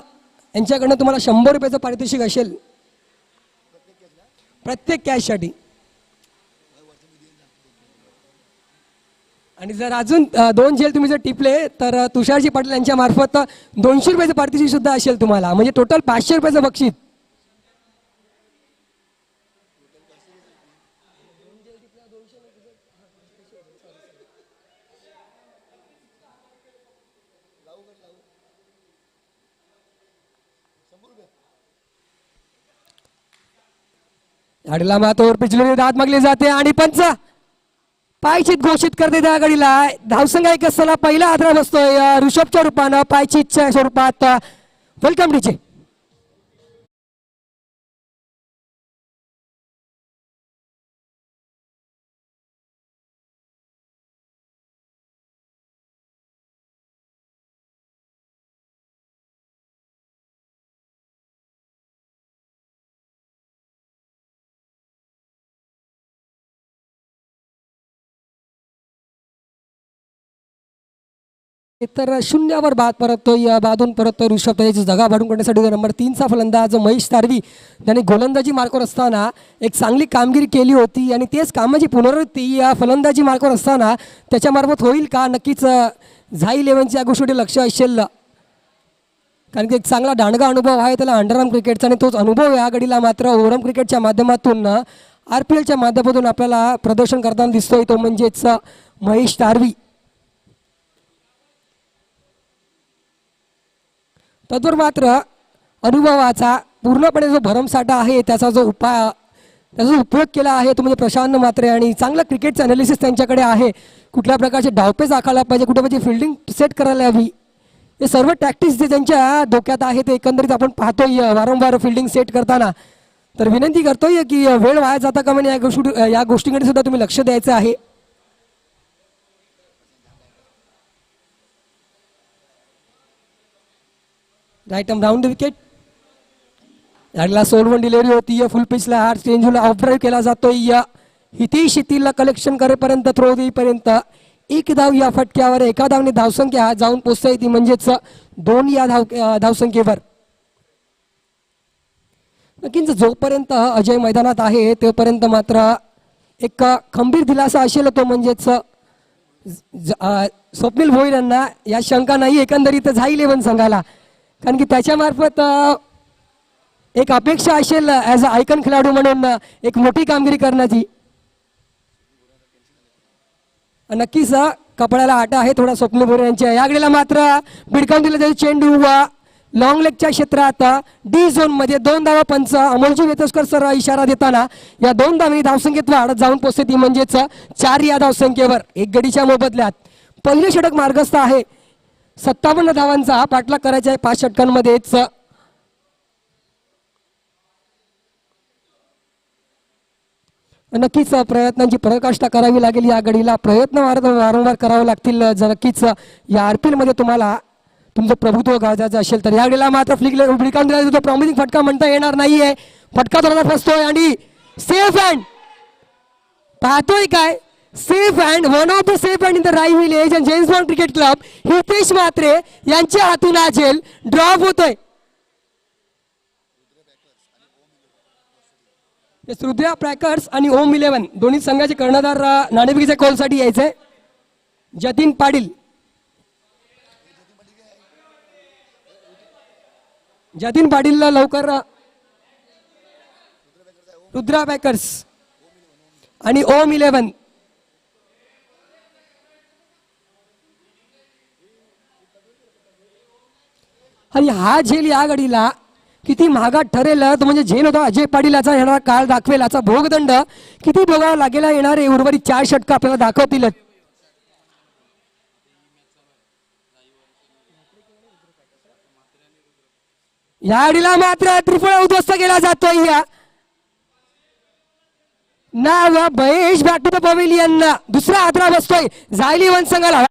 यांच्याकडनं तुम्हाला 100 रुपयाचं पारितोषिक असेल प्रत्येक कॅचसाठी. आणि जर अजून 2 झेल तुम्ही जर टिपले तर तुषारजी पाटील यांच्या मार्फत 200 रुपयाचं पारितोषिक सुद्धा असेल तुम्हाला, म्हणजे टोटल 500 रुपयाचं बक्षीस. गाडीला मातोवर पिचलेली दाद मागली जाते आणि पंच पायचीत घोषित करते. त्या गाडीला धावसंघ एक असताना पहिला आदरा बसतोय ऋषभच्या रूपानं पायचीतच्या स्वरूपात. Welcome DJ. तर 0वर बाद परततोय, बादून परततोय ऋषभ. त्याची जागा भाडून करण्यासाठी नंबर 3चा फलंदाज महेश तारवी त्याने गोलंदाजी मार्कवर असताना एक चांगली कामगिरी केली होती आणि तेच कामाची पुनरावृत्ती या फलंदाजी मार्कवर असताना त्याच्यामार्फत होईल का. नक्कीच झाई 11च्या या गोष्टीकडे लक्ष असेल कारण की एक चांगला दांडगा अनुभव आहे त्याला अंडरआर्म क्रिकेटचा आणि तोच अनुभव या गडीला मात्र ओव्हरआर्म क्रिकेटच्या माध्यमातून RPLच्या माध्यमातून आपल्याला प्रदर्शन करताना दिसतोय तो म्हणजेच महेश तारवी. तद्वर मात्र अनुभवाचा पूर्णपणे जो भरमसाठा आहे त्याचा उपयोग केला आहे तो म्हणजे प्रशांत म्हात्रे, आणि चांगलं क्रिकेटचं अनालिसिस त्यांच्याकडे आहे. कुठल्या प्रकारचे डावपेच आखायला पाहिजे, कुठे पाहिजे फिल्डिंग सेट करायला हवी, हे सर्व टॅक्टिक्स जे त्यांच्या डोक्यात आहे ते एकंदरीत आपण पाहतोय वारंवार फिल्डिंग सेट करताना. तर विनंती करतोय की वेळ वाया जाता का म्हणजे या गोष्टीकडे सुद्धा तुम्ही लक्ष द्यायचं आहे. Right arm round the wicket. याला सोलवन डिलिव्हरी होती, फुल पिचला हार्ड चेंजला ऑफ ड्राईव्ह केला जातोय. हितेश शितीलला कलेक्शन करेपर्यंत थ्रो देईपर्यंत एक धाव या फटक्यावर एका धावने धावसंख्या जाऊन पोचता येते, म्हणजेच 2 या धावसंख्येवर. नक्कीच जोपर्यंत अजय मैदानात आहे तोपर्यंत मात्र एक खंबीर दिलासा असेल तो म्हणजेच स्वप्नील भोईर यांना या शंका नाही एकंदरीत झाई 11 संघाला, कारण की त्याच्यामार्फत एक अपेक्षा असेल ॲज अ आयकन खेळाडू म्हणून एक मोठी कामगिरी करण्याची. नक्कीच कपड्याला आटा आहे थोडा स्वप्नील भोईर यांच्या. यागडीला मात्र भिडकावून दिला जाईल चेंडू लॉंग लेगच्या क्षेत्रात डी झोन मध्ये 2 धावा पंच अमोलजी वेतोस्कर सर इशारा देताना या 2 धावांनी धावसंख्येत वाढ जाऊन पोचते ती म्हणजेच 4 या धावसंख्येवर. एक गडीच्या मोबदल्यात पहिले षटक मार्गस्थ आहे. 57 धावांचा पाठलाग करायचा आहे 5 षटकांमध्येच. नक्कीच प्रयत्नांची पराकाष्ठा करावी लागेल. या गडीला प्रयत्न वारंवार करावे लागतील. जर नक्कीच या आरपीएल मध्ये तुम्हाला तुमचं प्रभुत्व गाजायचं असेल तर. या गडीला मात्र फ्लिकावून दिला जातो, प्रॉमिसिंग फटका म्हणता येणार नाहीये. फटका थोडासा फसतोय आणि सेफ हँड पाहतोय काय, safe hand, one of the safe hand in the right village and James Bond cricket club Hitesh Mhatre यांच्या हातून हा झेल ड्रॉप होतोय. रुद्रा प्रॅकर्स आणि ओम 11 दोन्ही संघाचे कर्णधार नाणेफेकीच्या कॉलसाठी यायचंय. जतीन पाटील, जतीन पाटीलला लवकर. रुद्रा बॅकर्स आणि ओम 11. आणि हा झेल या गडीला किती महागात ठरेल तो म्हणजे झेल होता अजय पाटील याचा येणारा काळ दाखवेल. याचा भोगदंड किती भोगावा लागेल येणारे उर्वरित 4 षटक आपल्याला दाखवतील. या आडीला मात्र त्रिफळा उद्ध्वस्त केला जातोय. नाव Mahesh back to the pavilion. दुसरा आदरा बसतोय झायली 11 संघाला.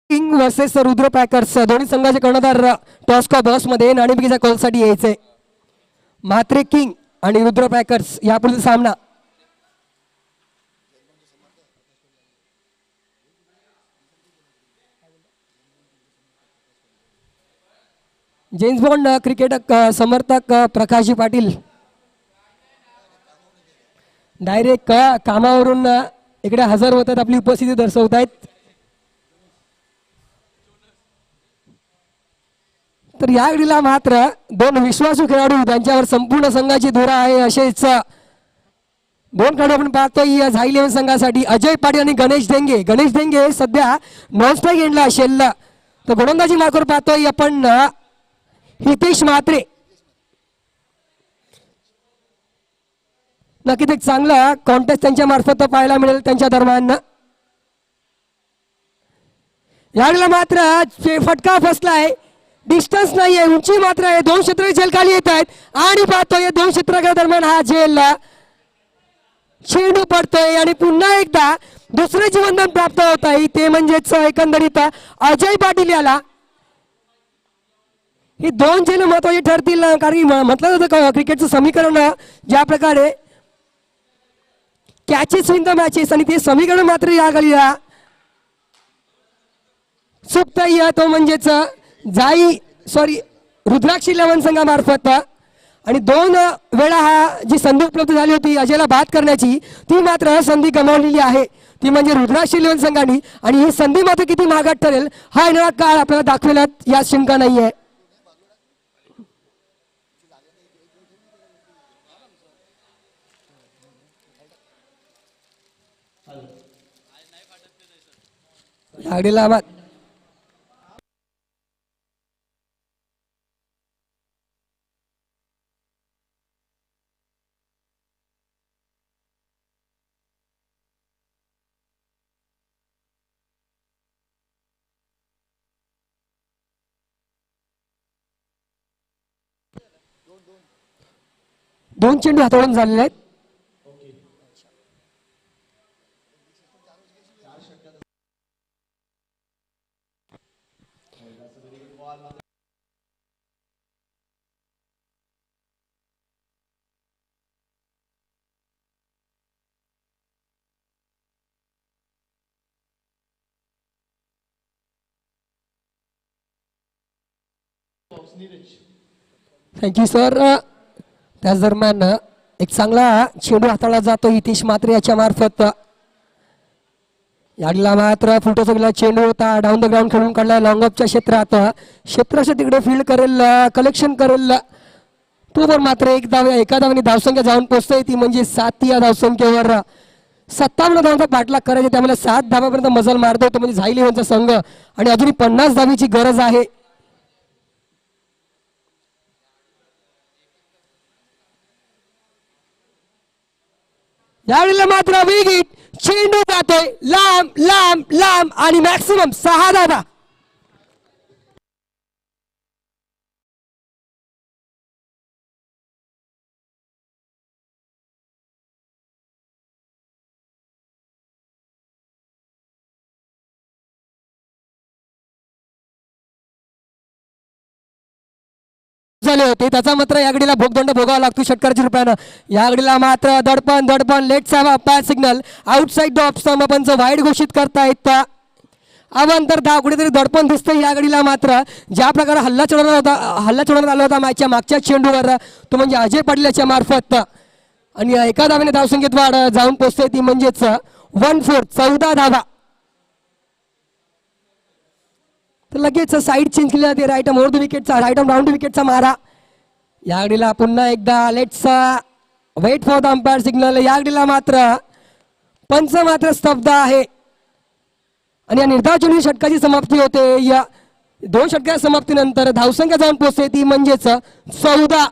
किंग वर्सेस रुद्र पॅकर्स दोन्ही संघाचे कर्णधार टॉस्का बॉस मध्ये नाणेफेकीच्या कॉलसाठी यायचे. म्हात्रे किंग आणि रुद्र पॅकर्स यापुढील सामना. जेम्स बॉन्ड क्रिकेट समर्थक प्रकाशजी पाटील डायरेक्ट कामावरून इकडे हजर होतात, आपली उपस्थिती दर्शवत आहेत. तर या घडीला मात्र 2 विश्वासू खेळाडू त्यांच्यावर संपूर्ण संघाची धुरा आहे. असेच 2 खेळाडू आपण पाहतोय झाई 11 संघासाठी अजय पाटील आणि गणेश डेंगे. गणेश डेंगे सध्या नॉन स्ट्राईक एंडला असेल तर गोलंदाजी मार्गावर पाहतोय आपण हितेश म्हात्रे. नक्कीच एक चांगला कॉन्टेस्ट त्यांच्या मार्फत पाहायला मिळेल त्यांच्या दरम्यान. यावेळेला मात्र फटका फसलाय, डिस्टन्स नाहीये, उंची मात्र आहे. 2 क्षेत्र झेल खाली येत आहेत आणि पाहतोय 2 क्षेत्राच्या दरम्यान हा झेल चेंडू पडतोय आणि पुन्हा एकदा दुसरे जीवनदान प्राप्त होत आहे. ते म्हणजेच एकंदरीत अजय पाटील याला. ही 2 झेल महत्वाची ठरतील, कारण म्हटलं जातं क्रिकेटचं समीकरण ज्या प्रकारे कॅचेस विन द मॅचेस आणि ते समीकरण मात्र या गलीला चुकता तो म्हणजेच रुद्राक्षी 11 संघामार्फत आणि 2 वेळा जी संधी उपलब्ध झाली होती अजयला बाद करण्याची, ती मात्र संधी गमावलेली आहे, ती म्हणजे रुद्राक्ष इलेव्हन संघाने. आणि ही संधी मात्र किती महागात ठरेल हा येणारा काळ आपल्याला दाखवेल, यात शंका नाहीये. आडीला बाद. दोन चेंडू हाताळून झालेले आहेत. Thank you sir. त्याच दरम्यान एक चांगला चेंडू हाताळला जातो हितेश म्हात्रे याच्या मार्फत. याडीला मात्र फुटोचा गेला चेंडू होता, डाऊन द ग्राउंड खेळून काढला लॉंगअपच्या क्षेत्रात. क्षेत्राच्या तिकडे फील्ड करेल, कलेक्शन करेल. तो पण मात्र एका धावाने धावसंख्या जाऊन पोहोचतोय, ती म्हणजे 7 या धावसंख्येवर. 57 धावांचा पाठलाग करायचा, त्यामुळे 7 धावापर्यंत मजल मारतोय तो म्हणजे झाईल इलेव्हनचा संघ. आणि अजूनही 50 धावीची गरज आहे. यावेळेला मात्र वेगीत चेंडू जातोय लांब लांब लांब आणि मॅक्सिमम 6 धावा. झाले होते त्याचा मात्र या घडीला भोगदंड भोगावा लागतो षटकाराच्या रुपयानं. या घडीला मात्र दडपण दडपण लेट सावा umpire signal outside the off stump पंच वाईड घोषित करतायत. अवांतर धाव कुठेतरी दडपण दिसतंय या घडीला. मात्र ज्या प्रकारे हल्ला चढवण्यात आला होता मॅचच्या मागच्या चेंडूवर, तो म्हणजे अजय पाटील याच्या मार्फत. आणि एका धावेने धावसंख्येत वाढ जाऊन पोहोचते, ती म्हणजेच 1-4 14 धावा. तर लगेच साईड चेंज केली जाते, राईट आर्म ओव्हर द विकेटचा, राईट आर्म राऊंड विकेटचा मारा. या घडीला पुन्हा एकदा let's wait for the umpire signal. या घडीला मात्र पंच मात्र स्तब्ध आहे आणि या निर्धाव षटकाची समाप्ती होते. या 2 षटकाच्या समाप्तीनंतर धावसंख्या जाऊन पोहोचते, ती म्हणजेच 14.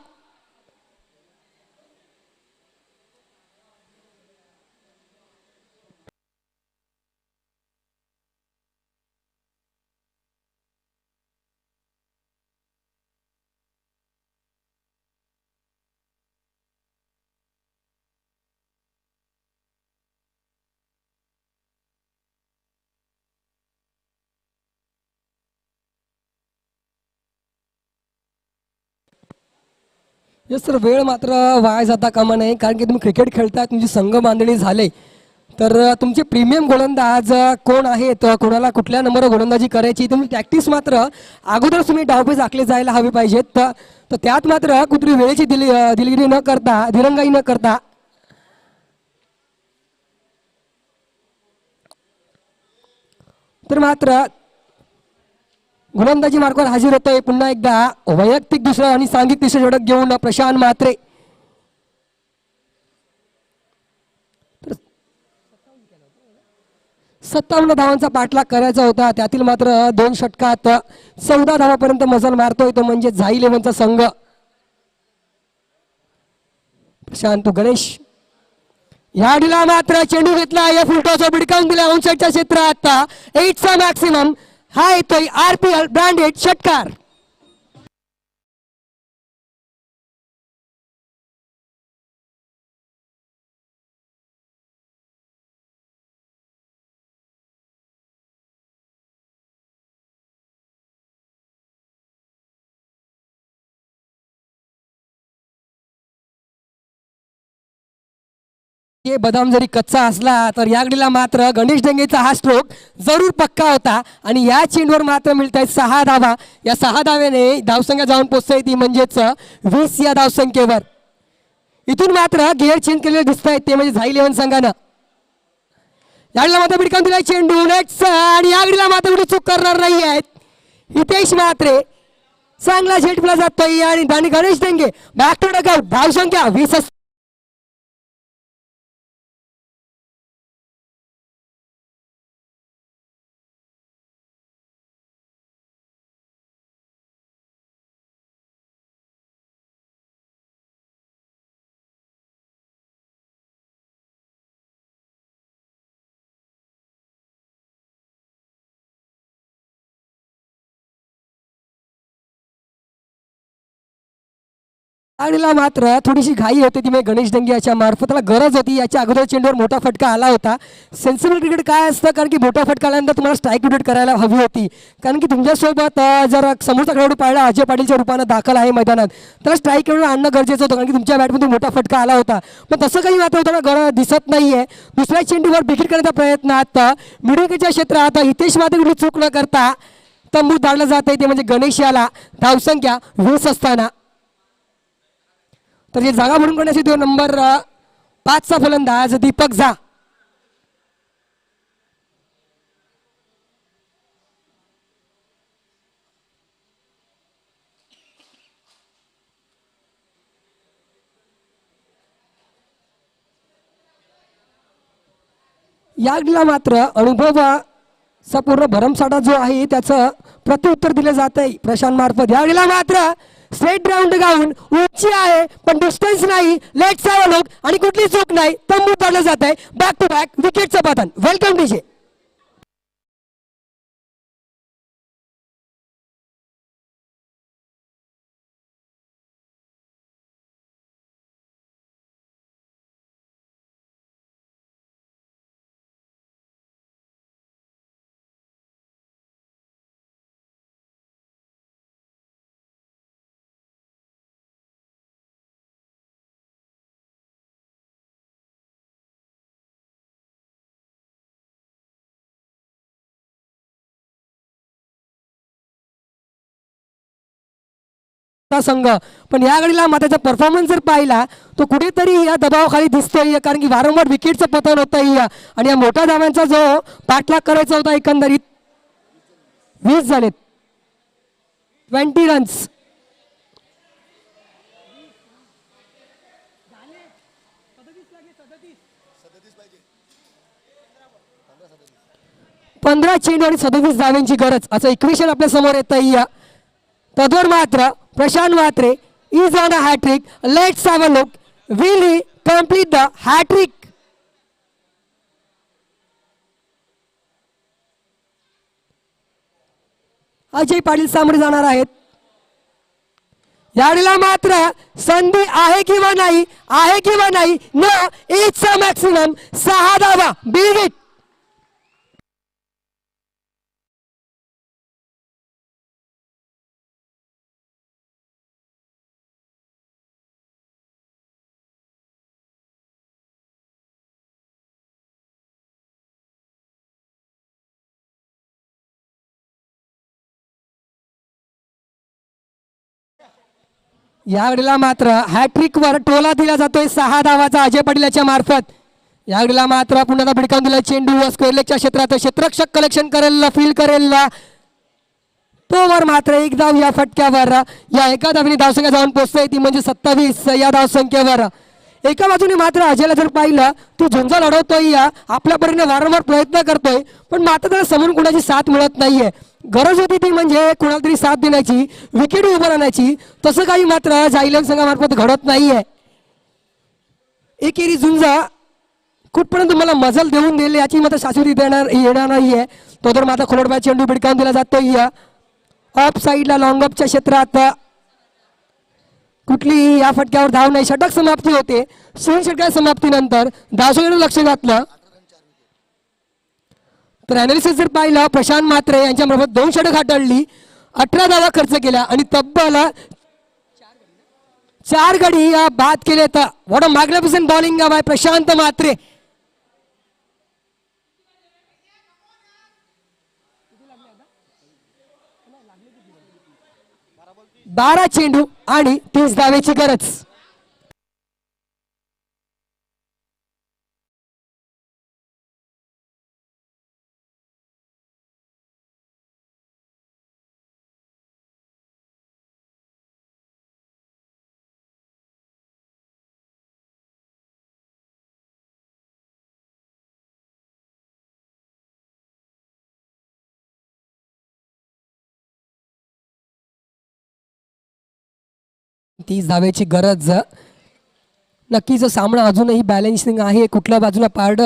येस सर, वेळ मात्र वाया जाता कामा नये, कारण की तुम्ही क्रिकेट खेळताय, तुमची संघ बांधणी झाले, तर तुमचे प्रीमियम गोलंदाज कोण आहेत, कोणाला कुठल्या नंबरवर गोलंदाजी करायची, तुम्ही प्रॅक्टिस मात्र अगोदर तुम्ही डावपेच आखले जायला हवे पाहिजेत. तर त्यात मात्र कुठली वेळेची दिलगिरी न करता, दिरंगाई न करता तर मात्र गोलंदाजी मार्गावर हजर होतोय पुन्हा एकदा वैयक्तिक दुसरा आणि सांघिक तिसरा षटक घेऊन प्रशांत म्हात्रे. 57 धावांचा पाठलाग करायचा होता, त्यातील मात्र 2 षटकात 14 धावापर्यंत मजल मारतोय, तो म्हणजे झाई इलेव्हनचा संघ. प्रशांत गणेश या डीला मात्र चेंडू घेतला, या फुलटॉसवर भिडकावून दिला ऑनसाइडच्या क्षेत्रात. 8चा मॅक्सिमम हा येतोय RPL ब्रँडेड षटकार. हे बदाम जरी कच्चा असला तर या घडीला मात्र गणेश डेंगेचा हा स्ट्रोक जरूर पक्का होता आणि या चेंडूवर मात्र मिळत आहे 6 धावा. या 6 धाव्याने धावसंख्या जाऊन पोहोचते ती म्हणजेच 20 या धावसंख्येवर. इथून मात्र गिअर चेंज केलेले दिसत आहेत ते म्हणजे झाई 11 संघानं. याडीला मात्र भिडकावून दिलाय चेंडू नेक्स्ट आणि या घडीला मात्र कुठे चूक करणार नाही आहेत हितेश म्हात्रे. चांगला झेटला जातोय आणि गणेश डेंगे बॅक टू डगआउट. धावसंख्या 20. आणीला मात्र थोडीशी घाई होती ती म्हणजे गणेश डेंगे याच्या मार्फत त्याला गरज होती. याच्या अगोदर चेंडूवर मोठा फटका आला होता. सेन्सिबल क्रिकेट काय असतं कारण की मोठा फटका आल्यानंतर तुम्हाला स्ट्राईक विकेट करायला हवी होती कारण की तुमच्यासोबत जर समोरचा खेळाडू पाहिला अजय पाटीलच्या रूपानं दाखल आहे मैदानात त्याला स्ट्राईक करून आणणं गरजेचं होतं कारण की तुमच्या बॅटमधून मोठा फटका आला होता. पण तसं काही मात्र होताना दिसत नाहीये. दुसऱ्या चेंडूवर विकेट करण्याचा प्रयत्न आता मिडविकेटच्या क्षेत्रात हितेश मात्र कुठली चूक न करता तंबूत धाडलं जात आहे ते म्हणजे गणेश याला. धावसंख्या 20 असताना तर जे जागा भरून करण्यासाठी तो नंबर 5चा फलंदाज दीपक झा. याला मात्र अनुभवाचा पूर्ण भरमसाठा जो आहे त्याचं प्रत्युत्तर दिलं जात आहे प्रशांत मार्फत. यावेळेला मात्र स्ट्रेट राऊंड गाऊन उंची आहे पण डिस्टन्स नाही. लेट लोक आणि कुठली चूक नाही. तंबूत काढलं जात आहे. बॅक टू बॅक विकेटचं पतन. Welcome DJ. संघ पण या घडीला मात्र परफॉर्मन्स जर पाहिला तो कुठेतरी या दबावाखाली दिसतोय कारण की वारंवार विकेटचं पतन होतंय आणि या मोठ्या धाव्यांचा जो पाठलाग करायचा होता एकंदरीत 20 झालेत. 20 रन्स. पंधरा चेंडू आणि 37 धाव्यांची गरज असं इक्वेशन आपल्या समोर येतंय. तद्वर मात्र Prashant Mhatre is on a hat trick. Let's have a look. Will he complete the hat trick? Ajay Patil सामोरे जाणार आहेत. यावेळेला मात्र संधी आहे किंवा नाही आहे किंवा नाही. नो इट्स अ मॅक्सिमम 6 धावा. Big it. यावेळेला मात्र हॅट्रिक वर टोला दिला जातोय 6 धावाचा अजय पाटील याच्या मार्फत. यावेळेला मात्र पुन्हा भिडकावून दिला चेंडू स्क्वेअरलेगच्या क्षेत्रात क्षेत्ररक्षक कलेक्शन करेल फील्ड करेल तो वर मात्र 1 धाव या फटक्यावर. या एका धावेने धावसंख्या जाऊन पोहोचते ती म्हणजे 27 या धावसंख्येवर. एका बाजूने मात्र अजयला जर पाहिलं तो झुंजा लढवतोय आपल्या परीने वारंवार प्रयत्न करतोय पण मात्र त्याला समोरून कोणाची साथ मिळत नाहीये. गरज होती ती म्हणजे कोणाला तरी साथ देण्याची विकेट उभं राहण्याची. तसं काही मात्र झायलन संघामार्फत घडत नाहीये. एकेरी झुंजा कुठपर्यंत तुम्हाला मजल देऊन दिले याची मात्र शाश्वती येणार नाहीये. तो तर मात्र खोलडबाय चेंडू भिडकावून दिला जातोय ऑफ साईडला लॉंग ऑफच्या क्षेत्रात. कुठली या फटक्यावर धाव नाही. षटक समाप्ती होते. 6 षटका समाप्तीनंतर धावसंख्येकडे लक्ष घातलं तर अनालिसिस जर पाहिलं प्रशांत म्हात्रे यांच्यामार्फत 2 षटक हाताळली 18 धावा खर्च केल्या आणि तब्बल 4 गडी बाद केले तर what a magnificent bowling bye Prashant Mhatre. 12 चेंडू आणि 30 धावेची गरज. तीस धावेची गरज. नक्कीच सामना अजूनही बॅलन्सिंग आहे. कुठल्या बाजूला पारड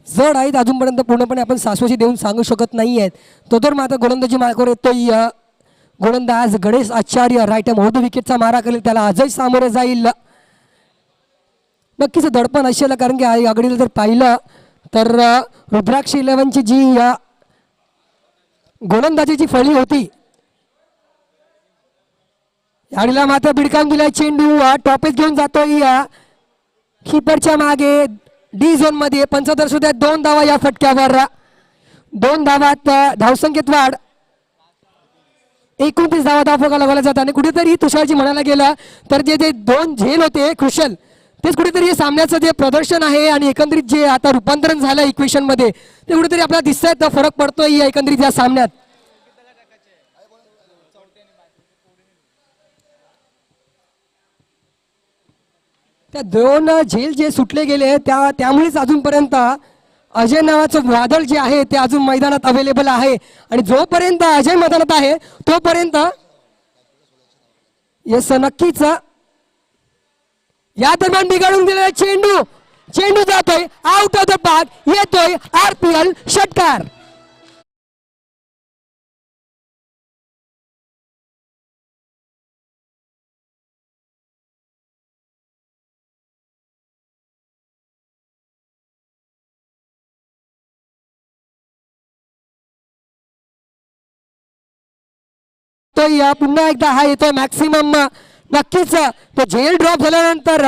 जड आहेत अजूनपर्यंत पूर्णपणे आपण सासवशी देऊन सांगू शकत नाही आहेत. तो तर मात्र गोलंदाजी मार्गावर येतोय गोलंदाज गणेश आचार्य. राईट हॅम विकेटचा मारा करेल त्याला अजय सामोरे जाईल. नक्कीच दडपण असेल कारण की आघाडीला जर पाहिलं तर रुद्राक्ष 11ची जी गोलंदाजीची फळी होती याडीला मात्र बिडकावून दिलाय चेंडू. टॉपेज घेऊन जातोय कीपरच्या मागे डी झोन मध्ये. 75 सुद्धा 2 धावा या फटक्यावर. 2 धावात धावसंख्येत वाढ. 29 धावा धावफलकाला लावला जात. आणि कुठेतरी तुषारजी म्हणायला गेलं तर जे 2 झेल होते क्रुशल तेच कुठेतरी सामन्याचं जे प्रदर्शन आहे आणि एकंदरीत जे आता रूपांतरण झालं इक्वेशन मध्ये ते कुठेतरी आपल्याला दिसतंय. फरक पडतोय एकंदरीत या सामन्यात. त्या 2 झेल जे सुटले गेले त्यामुळेच अजूनपर्यंत अजय नावाचं वादळ जे आहे ते अजून मैदानात अवेलेबल आहे. आणि जोपर्यंत अजय मैदानात आहे तोपर्यंत येस नक्कीच. या दरम्यान बिघडून दिलेला चेंडू जातोय आउट ऑफ द पार्क. येतोय RPL षटकार. तो या पुन्हा एकदा हा येतोय मॅक्सिमम. नक्कीच तो झेल ड्रॉप झाल्यानंतर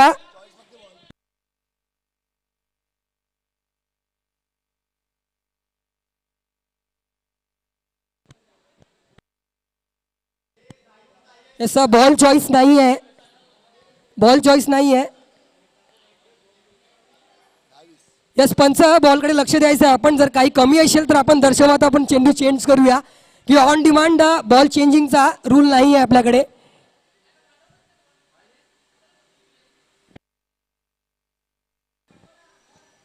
ऐसा बॉल चॉईस नाही आहे. यस पंच बॉलकडे लक्ष द्यायचं आहे. आपण जर काही कमी असेल तर आपण दर्शवत आपण चेंडू चेंज करूया की ऑन डिमांड बॉल चेंजिंगचा रूल नाही आहे आपल्याकडे.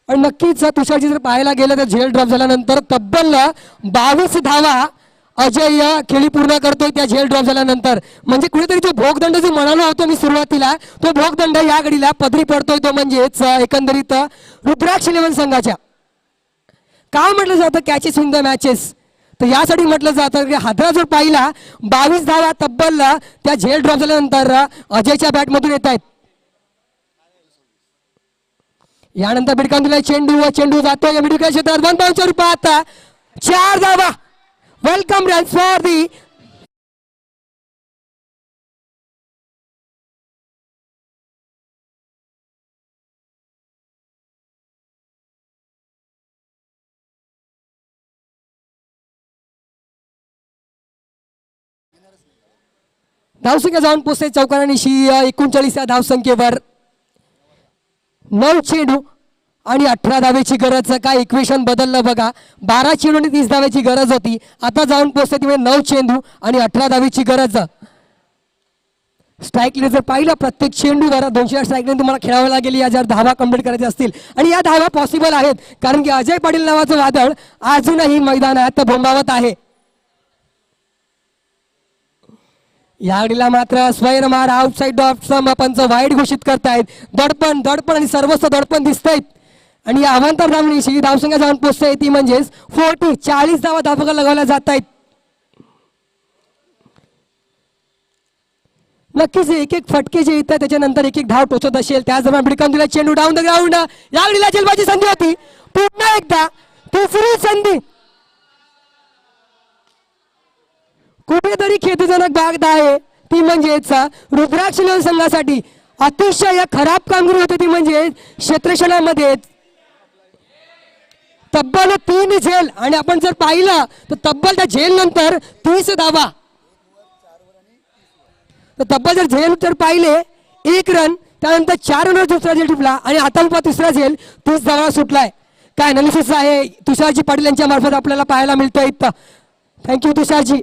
आणि नक्कीच तुषारजी जर पाहायला गेलं तर झेल ड्रॉप झाल्यानंतर तब्बल 22 धावा अजय खेळी पूर्ण करतोय त्या झेल ड्रॉप झाल्यानंतर. म्हणजे कुठेतरी जो भोगदंड जो म्हणालो होतो मी सुरुवातीला तो भोगदंड या घडीला पदरी पडतोय. तो म्हणजेच एकंदरीत रुद्राक्ष 11 संघाच्या. काय म्हटलं जातं कॅचेस इन द मॅचेस तर यासाठी म्हटलं जातं की हादरा जर पाहिला 22 धावा तब्बल त्या झेल ड्रॉप झाल्यानंतर अजयच्या बॅटमधून येत आहेत. यानंतर बिडकावून दिलाय चेंडू जातोय मिडविकेट क्षेत्रात 1 बाउंसच्या रूपात 4 धावा. वेलकम रन फॉर दी धावसंख्या जाऊन पोचते चौकारांशी 39 या धावसंख्येवर. 9 चेंडू आणि 18 धावेची गरज. काय इक्वेशन बदललं बघा. 12 चेंडू आणि 30 धावेची गरज होती. आता जाऊन पोचते ती 9 चेंडू आणि 18 धावेची गरज. स्ट्राईक रेट जर पाहिलं प्रत्येक चेंडूवर 200 स्ट्राईक रेट तुम्हाला खेळावं लागेल या जर धावा कंप्लीट करायच्या असतील. आणि या धावा पॉसिबल आहेत कारण की अजय पाटील नावाचं वादळ अजूनही मैदानात बोंबावत आहे. याडीला मात्र स्वैर मार आउटसाइड ऑफ पंच वाईड घोषित करतायत. दडपण आणि सर्वस्व दडपण दिसतायत. आणि या अवांतर धावणीशी धावसंख्या जाऊन पोहोचते ती म्हणजेच 40 धावा धावफलकाला लगावल्या जात आहेत. नक्कीच एक फटके जे येतात त्याच्यानंतर एक धाव टोचत असेल. त्याच दरम्यान बिडकावून दिला चेंडू डाऊन द ग्राउंड. याडीला जलबाजी संधी होती. पुन्हा एकदा तिसरी संधी. कुठेतरी खेदजनक बागदा आहे ती म्हणजेच रुद्राक्ष लेवल संघासाठी अतिशय खराब कामगिरी होती ती म्हणजे क्षेत्रक्षणामध्ये तब्बल 3 झेल आणि आपण जर पाहिलं तर तब्बल त्या झेल नंतर 30 धावा तर तब्बल जर झेल तर पाहिले 1 रन त्यानंतर 4 रनवर दुसरा झेल टिपला आणि आता तिसरा झेल 30 धावा सुटलाय. काय अनालिसिस आहे तुषारजी पाटील यांच्या मार्फत आपल्याला पाहायला मिळतंय. थँक्यू तुषारजी.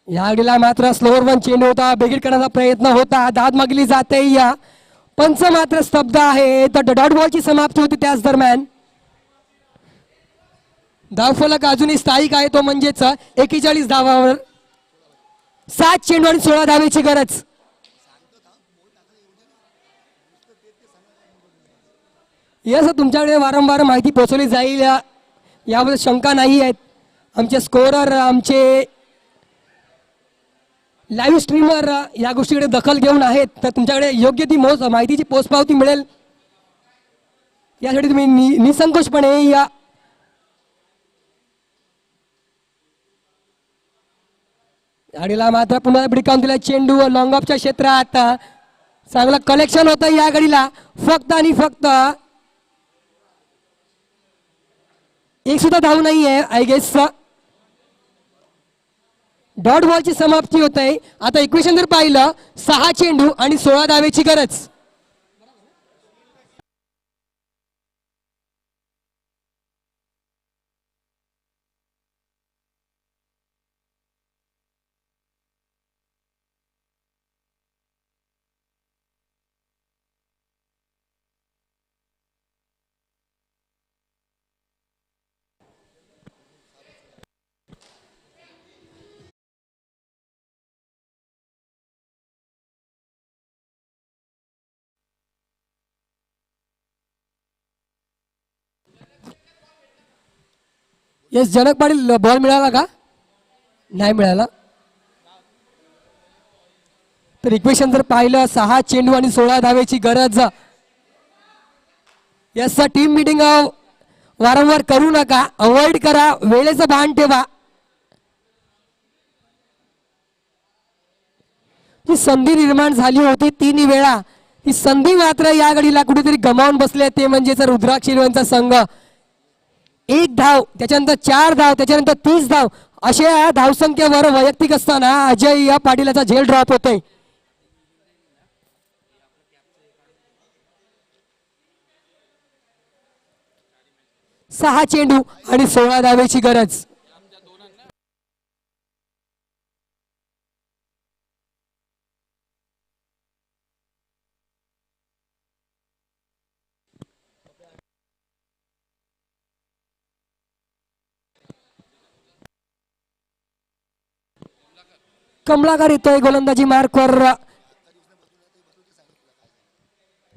या आडीला मात्र स्लोअर वन चेंडू होता, बेगीर करण्याचा प्रयत्न होता, दाद मागली जाते या पंच मात्र स्तब्ध आहे. तर डॉट बॉलची समाप्ती होती त्याच दरम्यान. धावफलक अजूनही स्थायिक आहे तो म्हणजेच 41 धावावर 7 चेंडू आणि 16 धावेची गरज. यस तुमच्याकडे वारंवार माहिती पोहोचवली जाईल याबद्दल शंका नाही आहेत. आमचे स्कोरर आमचे लाईव्ह स्ट्रीमर या गोष्टीकडे दखल घेऊन आहेत तर तुमच्याकडे योग्य ती माहितीची पोचपावती मिळेल यासाठी तुम्ही निसंकोचपणे या गाडीला मात्र पुन्हा भिडकावून दिला चेंडू लॉंग ऑफच्या क्षेत्रात. चांगलं कलेक्शन होतं या गाडीला. फक्त आणि फक्त एक सुद्धा धाव नाहीये आय गेस. डॉट बॉलची समाप्ती होत आहे. आता इक्वेशन जर पाहिलं 6 चेंडू आणि 16 धावेची गरज. येस जनक पाटील बॉल मिळाला का नाही मिळाला. तर इक्वेशन जर पाहिलं 6 चेंडू आणि 16 धावेची गरज. यस टीम मीटिंग वारंवार करू नका, अवॉइड करा, वेळेचं भान ठेवा. ही संधी निर्माण झाली होती 3 वेळा. ही संधी मात्र या घडीला कुठेतरी गमावून बसले ते म्हणजेच रुद्राक्ष हिरव्यांचा संघ. 1 धाव त्याच्यानंतर 4 धाव त्याच्यानंतर 30 धाव अशा धावसंख्येवर वैयक्तिक असताना अजय या पाटीलाचा झेल ड्रॉप होतोय. सहा चेंडू आणि 16 धावेची गरज. कमलाकर येतोय गोलंदाजी मार्कवर.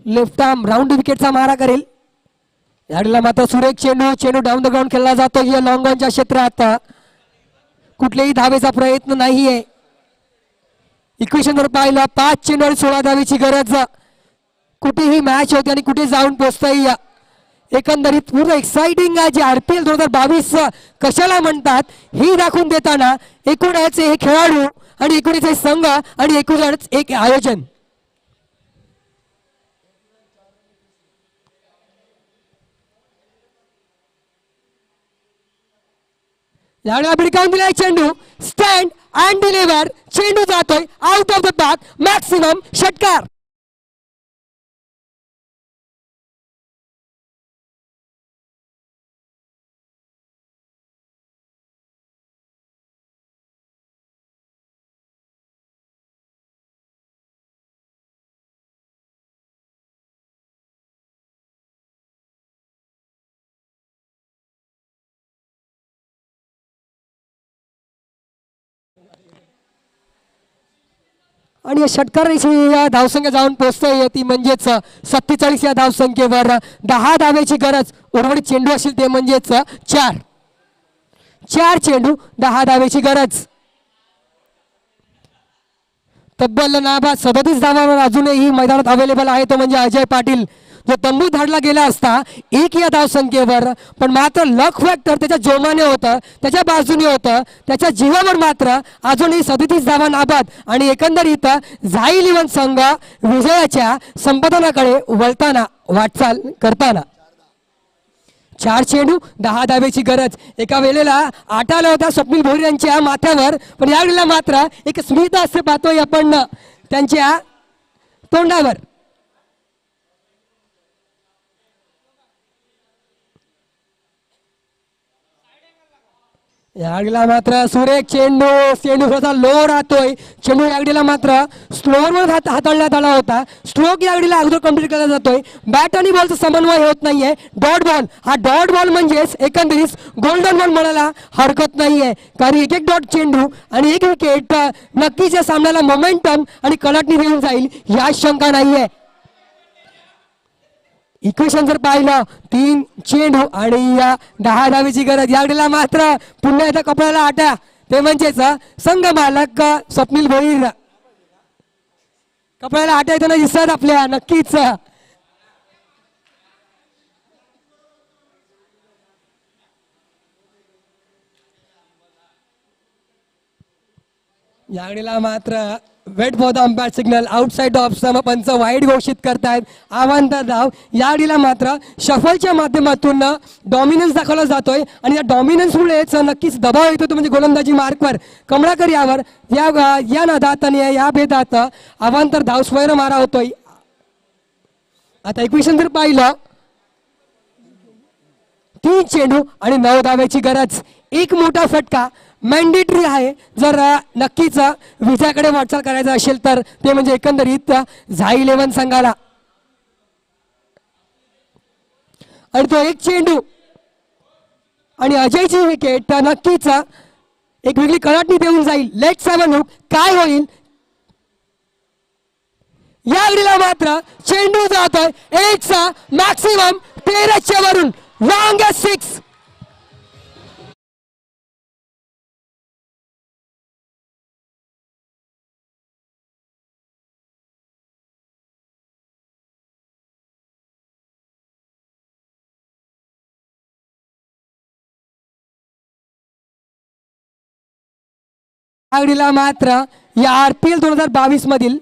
लेफ्ट आर्म राऊंड विकेटचा मारा करेल. याडीला मात्र सुरेख चेंडू डाऊन द ग्राउंड खेळला जातो या लॉंग ऑनच्या क्षेत्रात. कुठल्याही धावेचा प्रयत्न नाहीये. इक्वेशन जर पाहिलं 5 चेंडू आणि 16 धावेची गरज. कुठेही मॅच होते आणि कुठे जाऊन पोहोचताय. एकंदरीत पूर्ण एक्साइटिंग आहे जे RPL 2022 कशाला म्हणतात ही दाखवून देताना एकूणच हे खेळाडू आणि एकूणच हे संघ आणि एकूणच एक आयोजन. याला भिडकावून दिलाय चेंडू. Stand and deliver. चेंडू जातोय out of the park. Maximum षटकार. आणि या षटकाराची या धावसंख्या जाऊन पोहोचतोय ती म्हणजेच 47 या धावसंख्येवर. 10 धावेची गरज. उर्वरित चेंडू असेल ते म्हणजेच 4 चेंडू 10 धावेची गरज. तब्बल नाबाद 37 धावांवर अजूनही मैदानात अवेलेबल आहे तो म्हणजे अजय पाटील जो तंबू धाडला गेला असता एक या धावसंख्येवर, पण मात्र लक फॅक्टर त्याच्या जोमाने होतं, त्याच्या बाजूने होतं, त्याच्या जीवावर मात्र अजूनही 37 धावा नाबाद आणि एकंदरीत झाईल इवन संघ विजयाच्या संपादनाकडे वळताना वाटचाल करताना. 4 चेंडू 10 धावेची गरज. एका वेळेला आठ आला होता स्वप्नील भोईर यांच्या माथ्यावर, पण यावेळेला मात्र एक स्मित हास्य पाहतोय आपण त्यांच्या तोंडावर. यागडीला मात्र सुरेख चेंडू, चेंडू थोडासा लो राहतोय. चेंडू यागडीला मात्र स्लोअरवर हाताळण्यात आला होता. स्ट्रोक यागडीला अगोदर कंप्लीट केला जातोय. बॅट आणि बॉलचा समन्वय होत नाहीये. डॉट बॉल, हा डॉट बॉल म्हणजेच एकंदरीत गोल्डन बॉल म्हणायला हरकत नाहीये, कारण एक एक डॉट चेंडू आणि एक विकेट नक्कीच या सामन्याला मोमेंटम आणि कलाटणी देऊन जाईल या शंका नाहीये. इक्वेशन जर पाहिलं 3 चेंडू आणि 10 धावेची गरज. यावेळेला मात्र पुन्हा एकदा कपड्याला आट्या, ते म्हणजेच संघ मालक स्वप्नील भोईर कपड्याला आट्या येताना दिसत आपल्या. नक्कीच यावेळेला मात्र wait for the umpire signal, outside off सम, पंच वाईड घोषित करतायत. आव्हांतर धाव. यावेळेला मात्र शफलच्या माध्यमातून डॉमिनन्स दाखवला जातोय आणि या डॉमिनन्समुळेच नक्कीच दबाव येतो तो म्हणजे गोलंदाजी मार्कवर. कमळाकर यावर या नादात आणि या भेदात आव्हांतर धाव स्वैर मारा होतोय. आता इक्वेशन जर पाहिलं 3 चेंडू आणि 9 धावेची गरज. एक मोठा फटका मॅन्डेटरी आहे जर नक्कीच विजयाकडे वाटचाल करायचं असेल तर, ते म्हणजे एकंदरीत झाई 11 संघाला. आणि तो एक चेंडू आणि अजयची विकेट नक्कीच एक वेगळी कलाटणी देऊन जाईल. लेट 7 हुक काय होईल. या घडीला मात्र चेंडू जातोय एटचा मॅक्सिमम 13च्या वरून लॉंगेस्ट 6. आगडीला मात्र या RPL 2022 मधील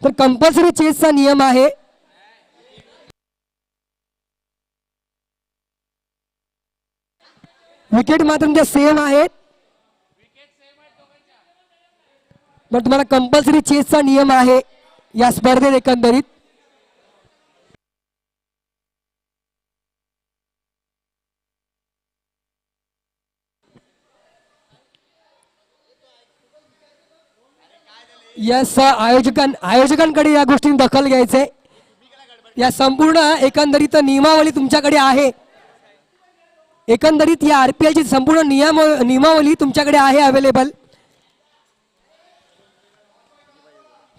तर कंपल्सरी चेसचा नियम आहे. विकेट मात्र सेम आहेत, पण तुम्हाला कंपल्सरी चेसचा नियम आहे या स्पर्धेत. एकंदरीत यस, आयोजकांकडे या गोष्टींची दखल घ्यायचे. या संपूर्ण एकंदरीत नियमावली तुमच्याकडे आहे. एकंदरीत या RPL ची संपूर्ण नियमावली तुमच्याकडे आहे अवेलेबल.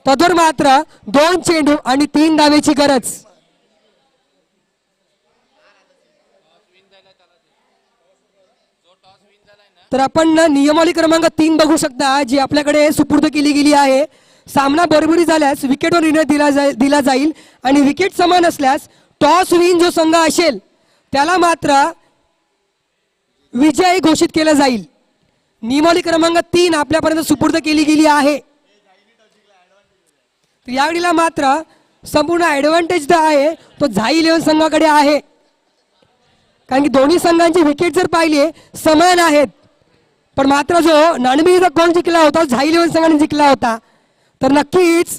तदर मात्र 2 चेंडू आणि 3 धावेची गरज. तर आपण नियमावली क्रमांक 3 बघू शकता जी आपल्याकडे सुपूर्द केली गेली आहे. सामना बरोबरी झाल्यास विकेटवर निर्णय दिला जाईल आणि विकेट समान असल्यास टॉस विन जो संघ असेल त्याला मात्र विजयी घोषित केला जाईल. नियमावली क्रमांक 3 आपल्यापर्यंत सुपूर्द केली गेली आहे. यावेळीला मात्र संपूर्ण ऍडव्हान्टेज जो आहे तो झाई 11 संघाकडे आहे, कारण की दोन्ही संघांची विकेट जर पाहिली समान आहेत, पण मात्र जो नाणेफेकीचा कोण जिंकला होता झाई 11 संघाने जिंकला होता. तर नक्कीच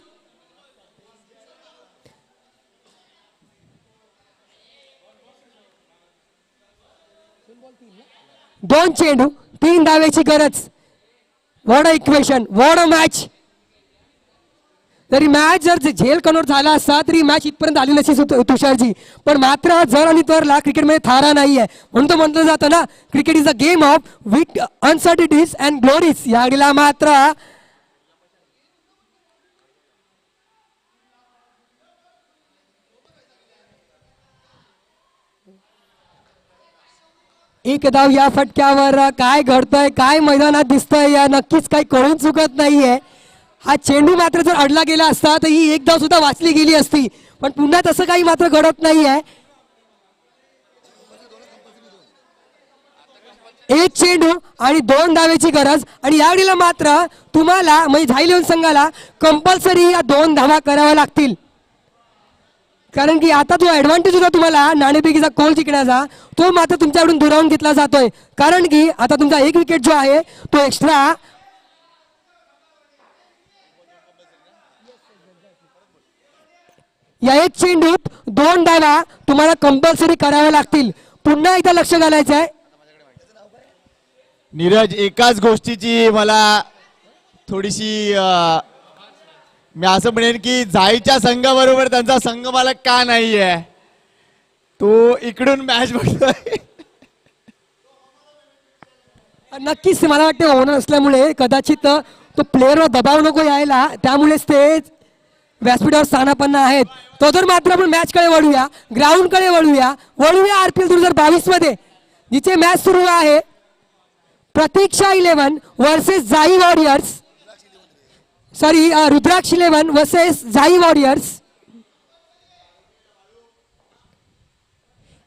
दोन चेंडू 3 धावेची गरज. What a equation, what a match. तरी मॅच जर झेल कन्वर्ट झाला असता तरी मॅच इथपर्यंत आली नसती तुषारजी, पण मात्र जर आणि तरला क्रिकेटमध्ये थारा नाही आहे. म्हणून तो म्हटलं जातं ना, cricket is a game of wick uncertainties and glories. यावेळेला मात्र एक धाव या फटक्यावर. काय घडतंय, काय मैदानात दिसतंय, या नक्कीच काही कळून चुकत नाहीये. हा चेंडू मात्र जर अडला गेला असता तर ही एक धाव सुद्धा वाचली गेली असती, पण पुन्हा तसं काही मात्र घडत नाहीये. एक चेंडू आणि 2 धावेची गरज, आणि यावेळेला मात्र तुम्हाला म्हणजे झायलियन संघाला कंपल्सरी या 2 धावा कराव्या लागतील, कारण की आता जो ऍडव्हान्टेज होता तुम्हाला नाणेफेकीचा कोल जिंकण्याचा, तो मात्र तुमच्याकडून दुरावून घेतला जातोय, कारण की आता तुमचा एक विकेट जो आहे तो एक्स्ट्रा. या एक चेंडूत 2 धावा तुम्हाला कंपल्सरी कराव्या लागतील. पुन्हा एकदा लक्ष घालायचं आहे. नीरज, एकाच गोष्टीची मला थोडीशी मी असं म्हणेन की जायच्या संघाबरोबर त्यांचा संघ मला का नाहीये, तो इकडून मॅच बघतोय. नक्कीच मला वाटतं ओनर असल्यामुळे कदाचित तो प्लेअरवर दबाव नको यायला, त्यामुळेच ते व्यासपीठावर स्थानापन्न आहेत. तो जर मात्र आपण मॅचकडे वळूया, ग्राउंडकडे वळूया आरपीएल 2022 मध्ये जिथे मॅच सुरू आहे. प्रतीक्षा 11 वर्सेस जाई वॉरियर्स, सॉरी रुद्राक्ष 11 वर्सेस जाई वॉरियर्स.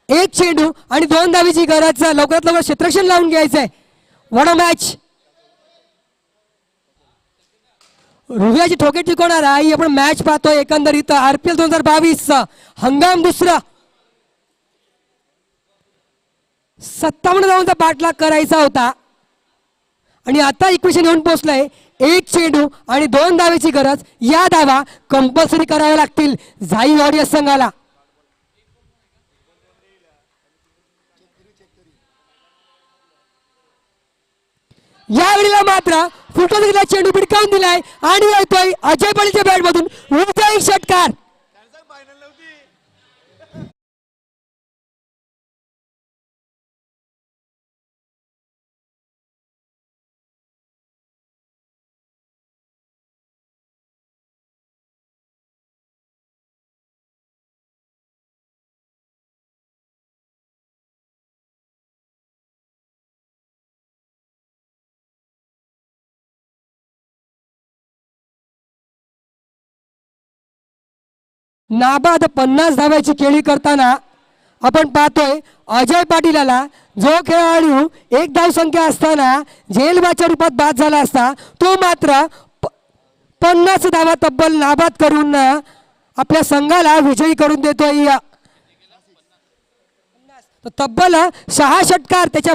एक चेंडू आणि 2 धावेची गरज. लवकरात लवकर क्षेत्ररक्षण लावून घ्यायचंय. What a match. हृदयाची ठोके टिकवणारा ही आपण मॅच पाहतोय. एकंदरीत आरपीएल 2022 हंगाम दुसरा. 57 धावांचा पाठलाग करायचा होता आणि आता इक्वेशन येऊन पोहोचलंय. एक चेंडू आणि 2 धावेची गरज. या धावा कंपल्सरी कराव्या लागतील झाई वॉरियर्स संघाला. यावेळेला मात्र फुटबॉल चेंडू भिडकावून दिलाय आणि येतोय अजय पाटीलच्या बॅट मधून विजयी षटकार. नाबाद 50 धाव्याची खेळी करताना आपण पाहतोय अजय पाटीलला, जो खेळाडू 1 धाव संख्या असताना झेलबाच्या रूपात बाद झाला असता, तो मात्र 50 धावा तब्बल नाबाद करून आपल्या संघाला विजयी करून देतोय. तब्बल 6 षटकार त्याच्या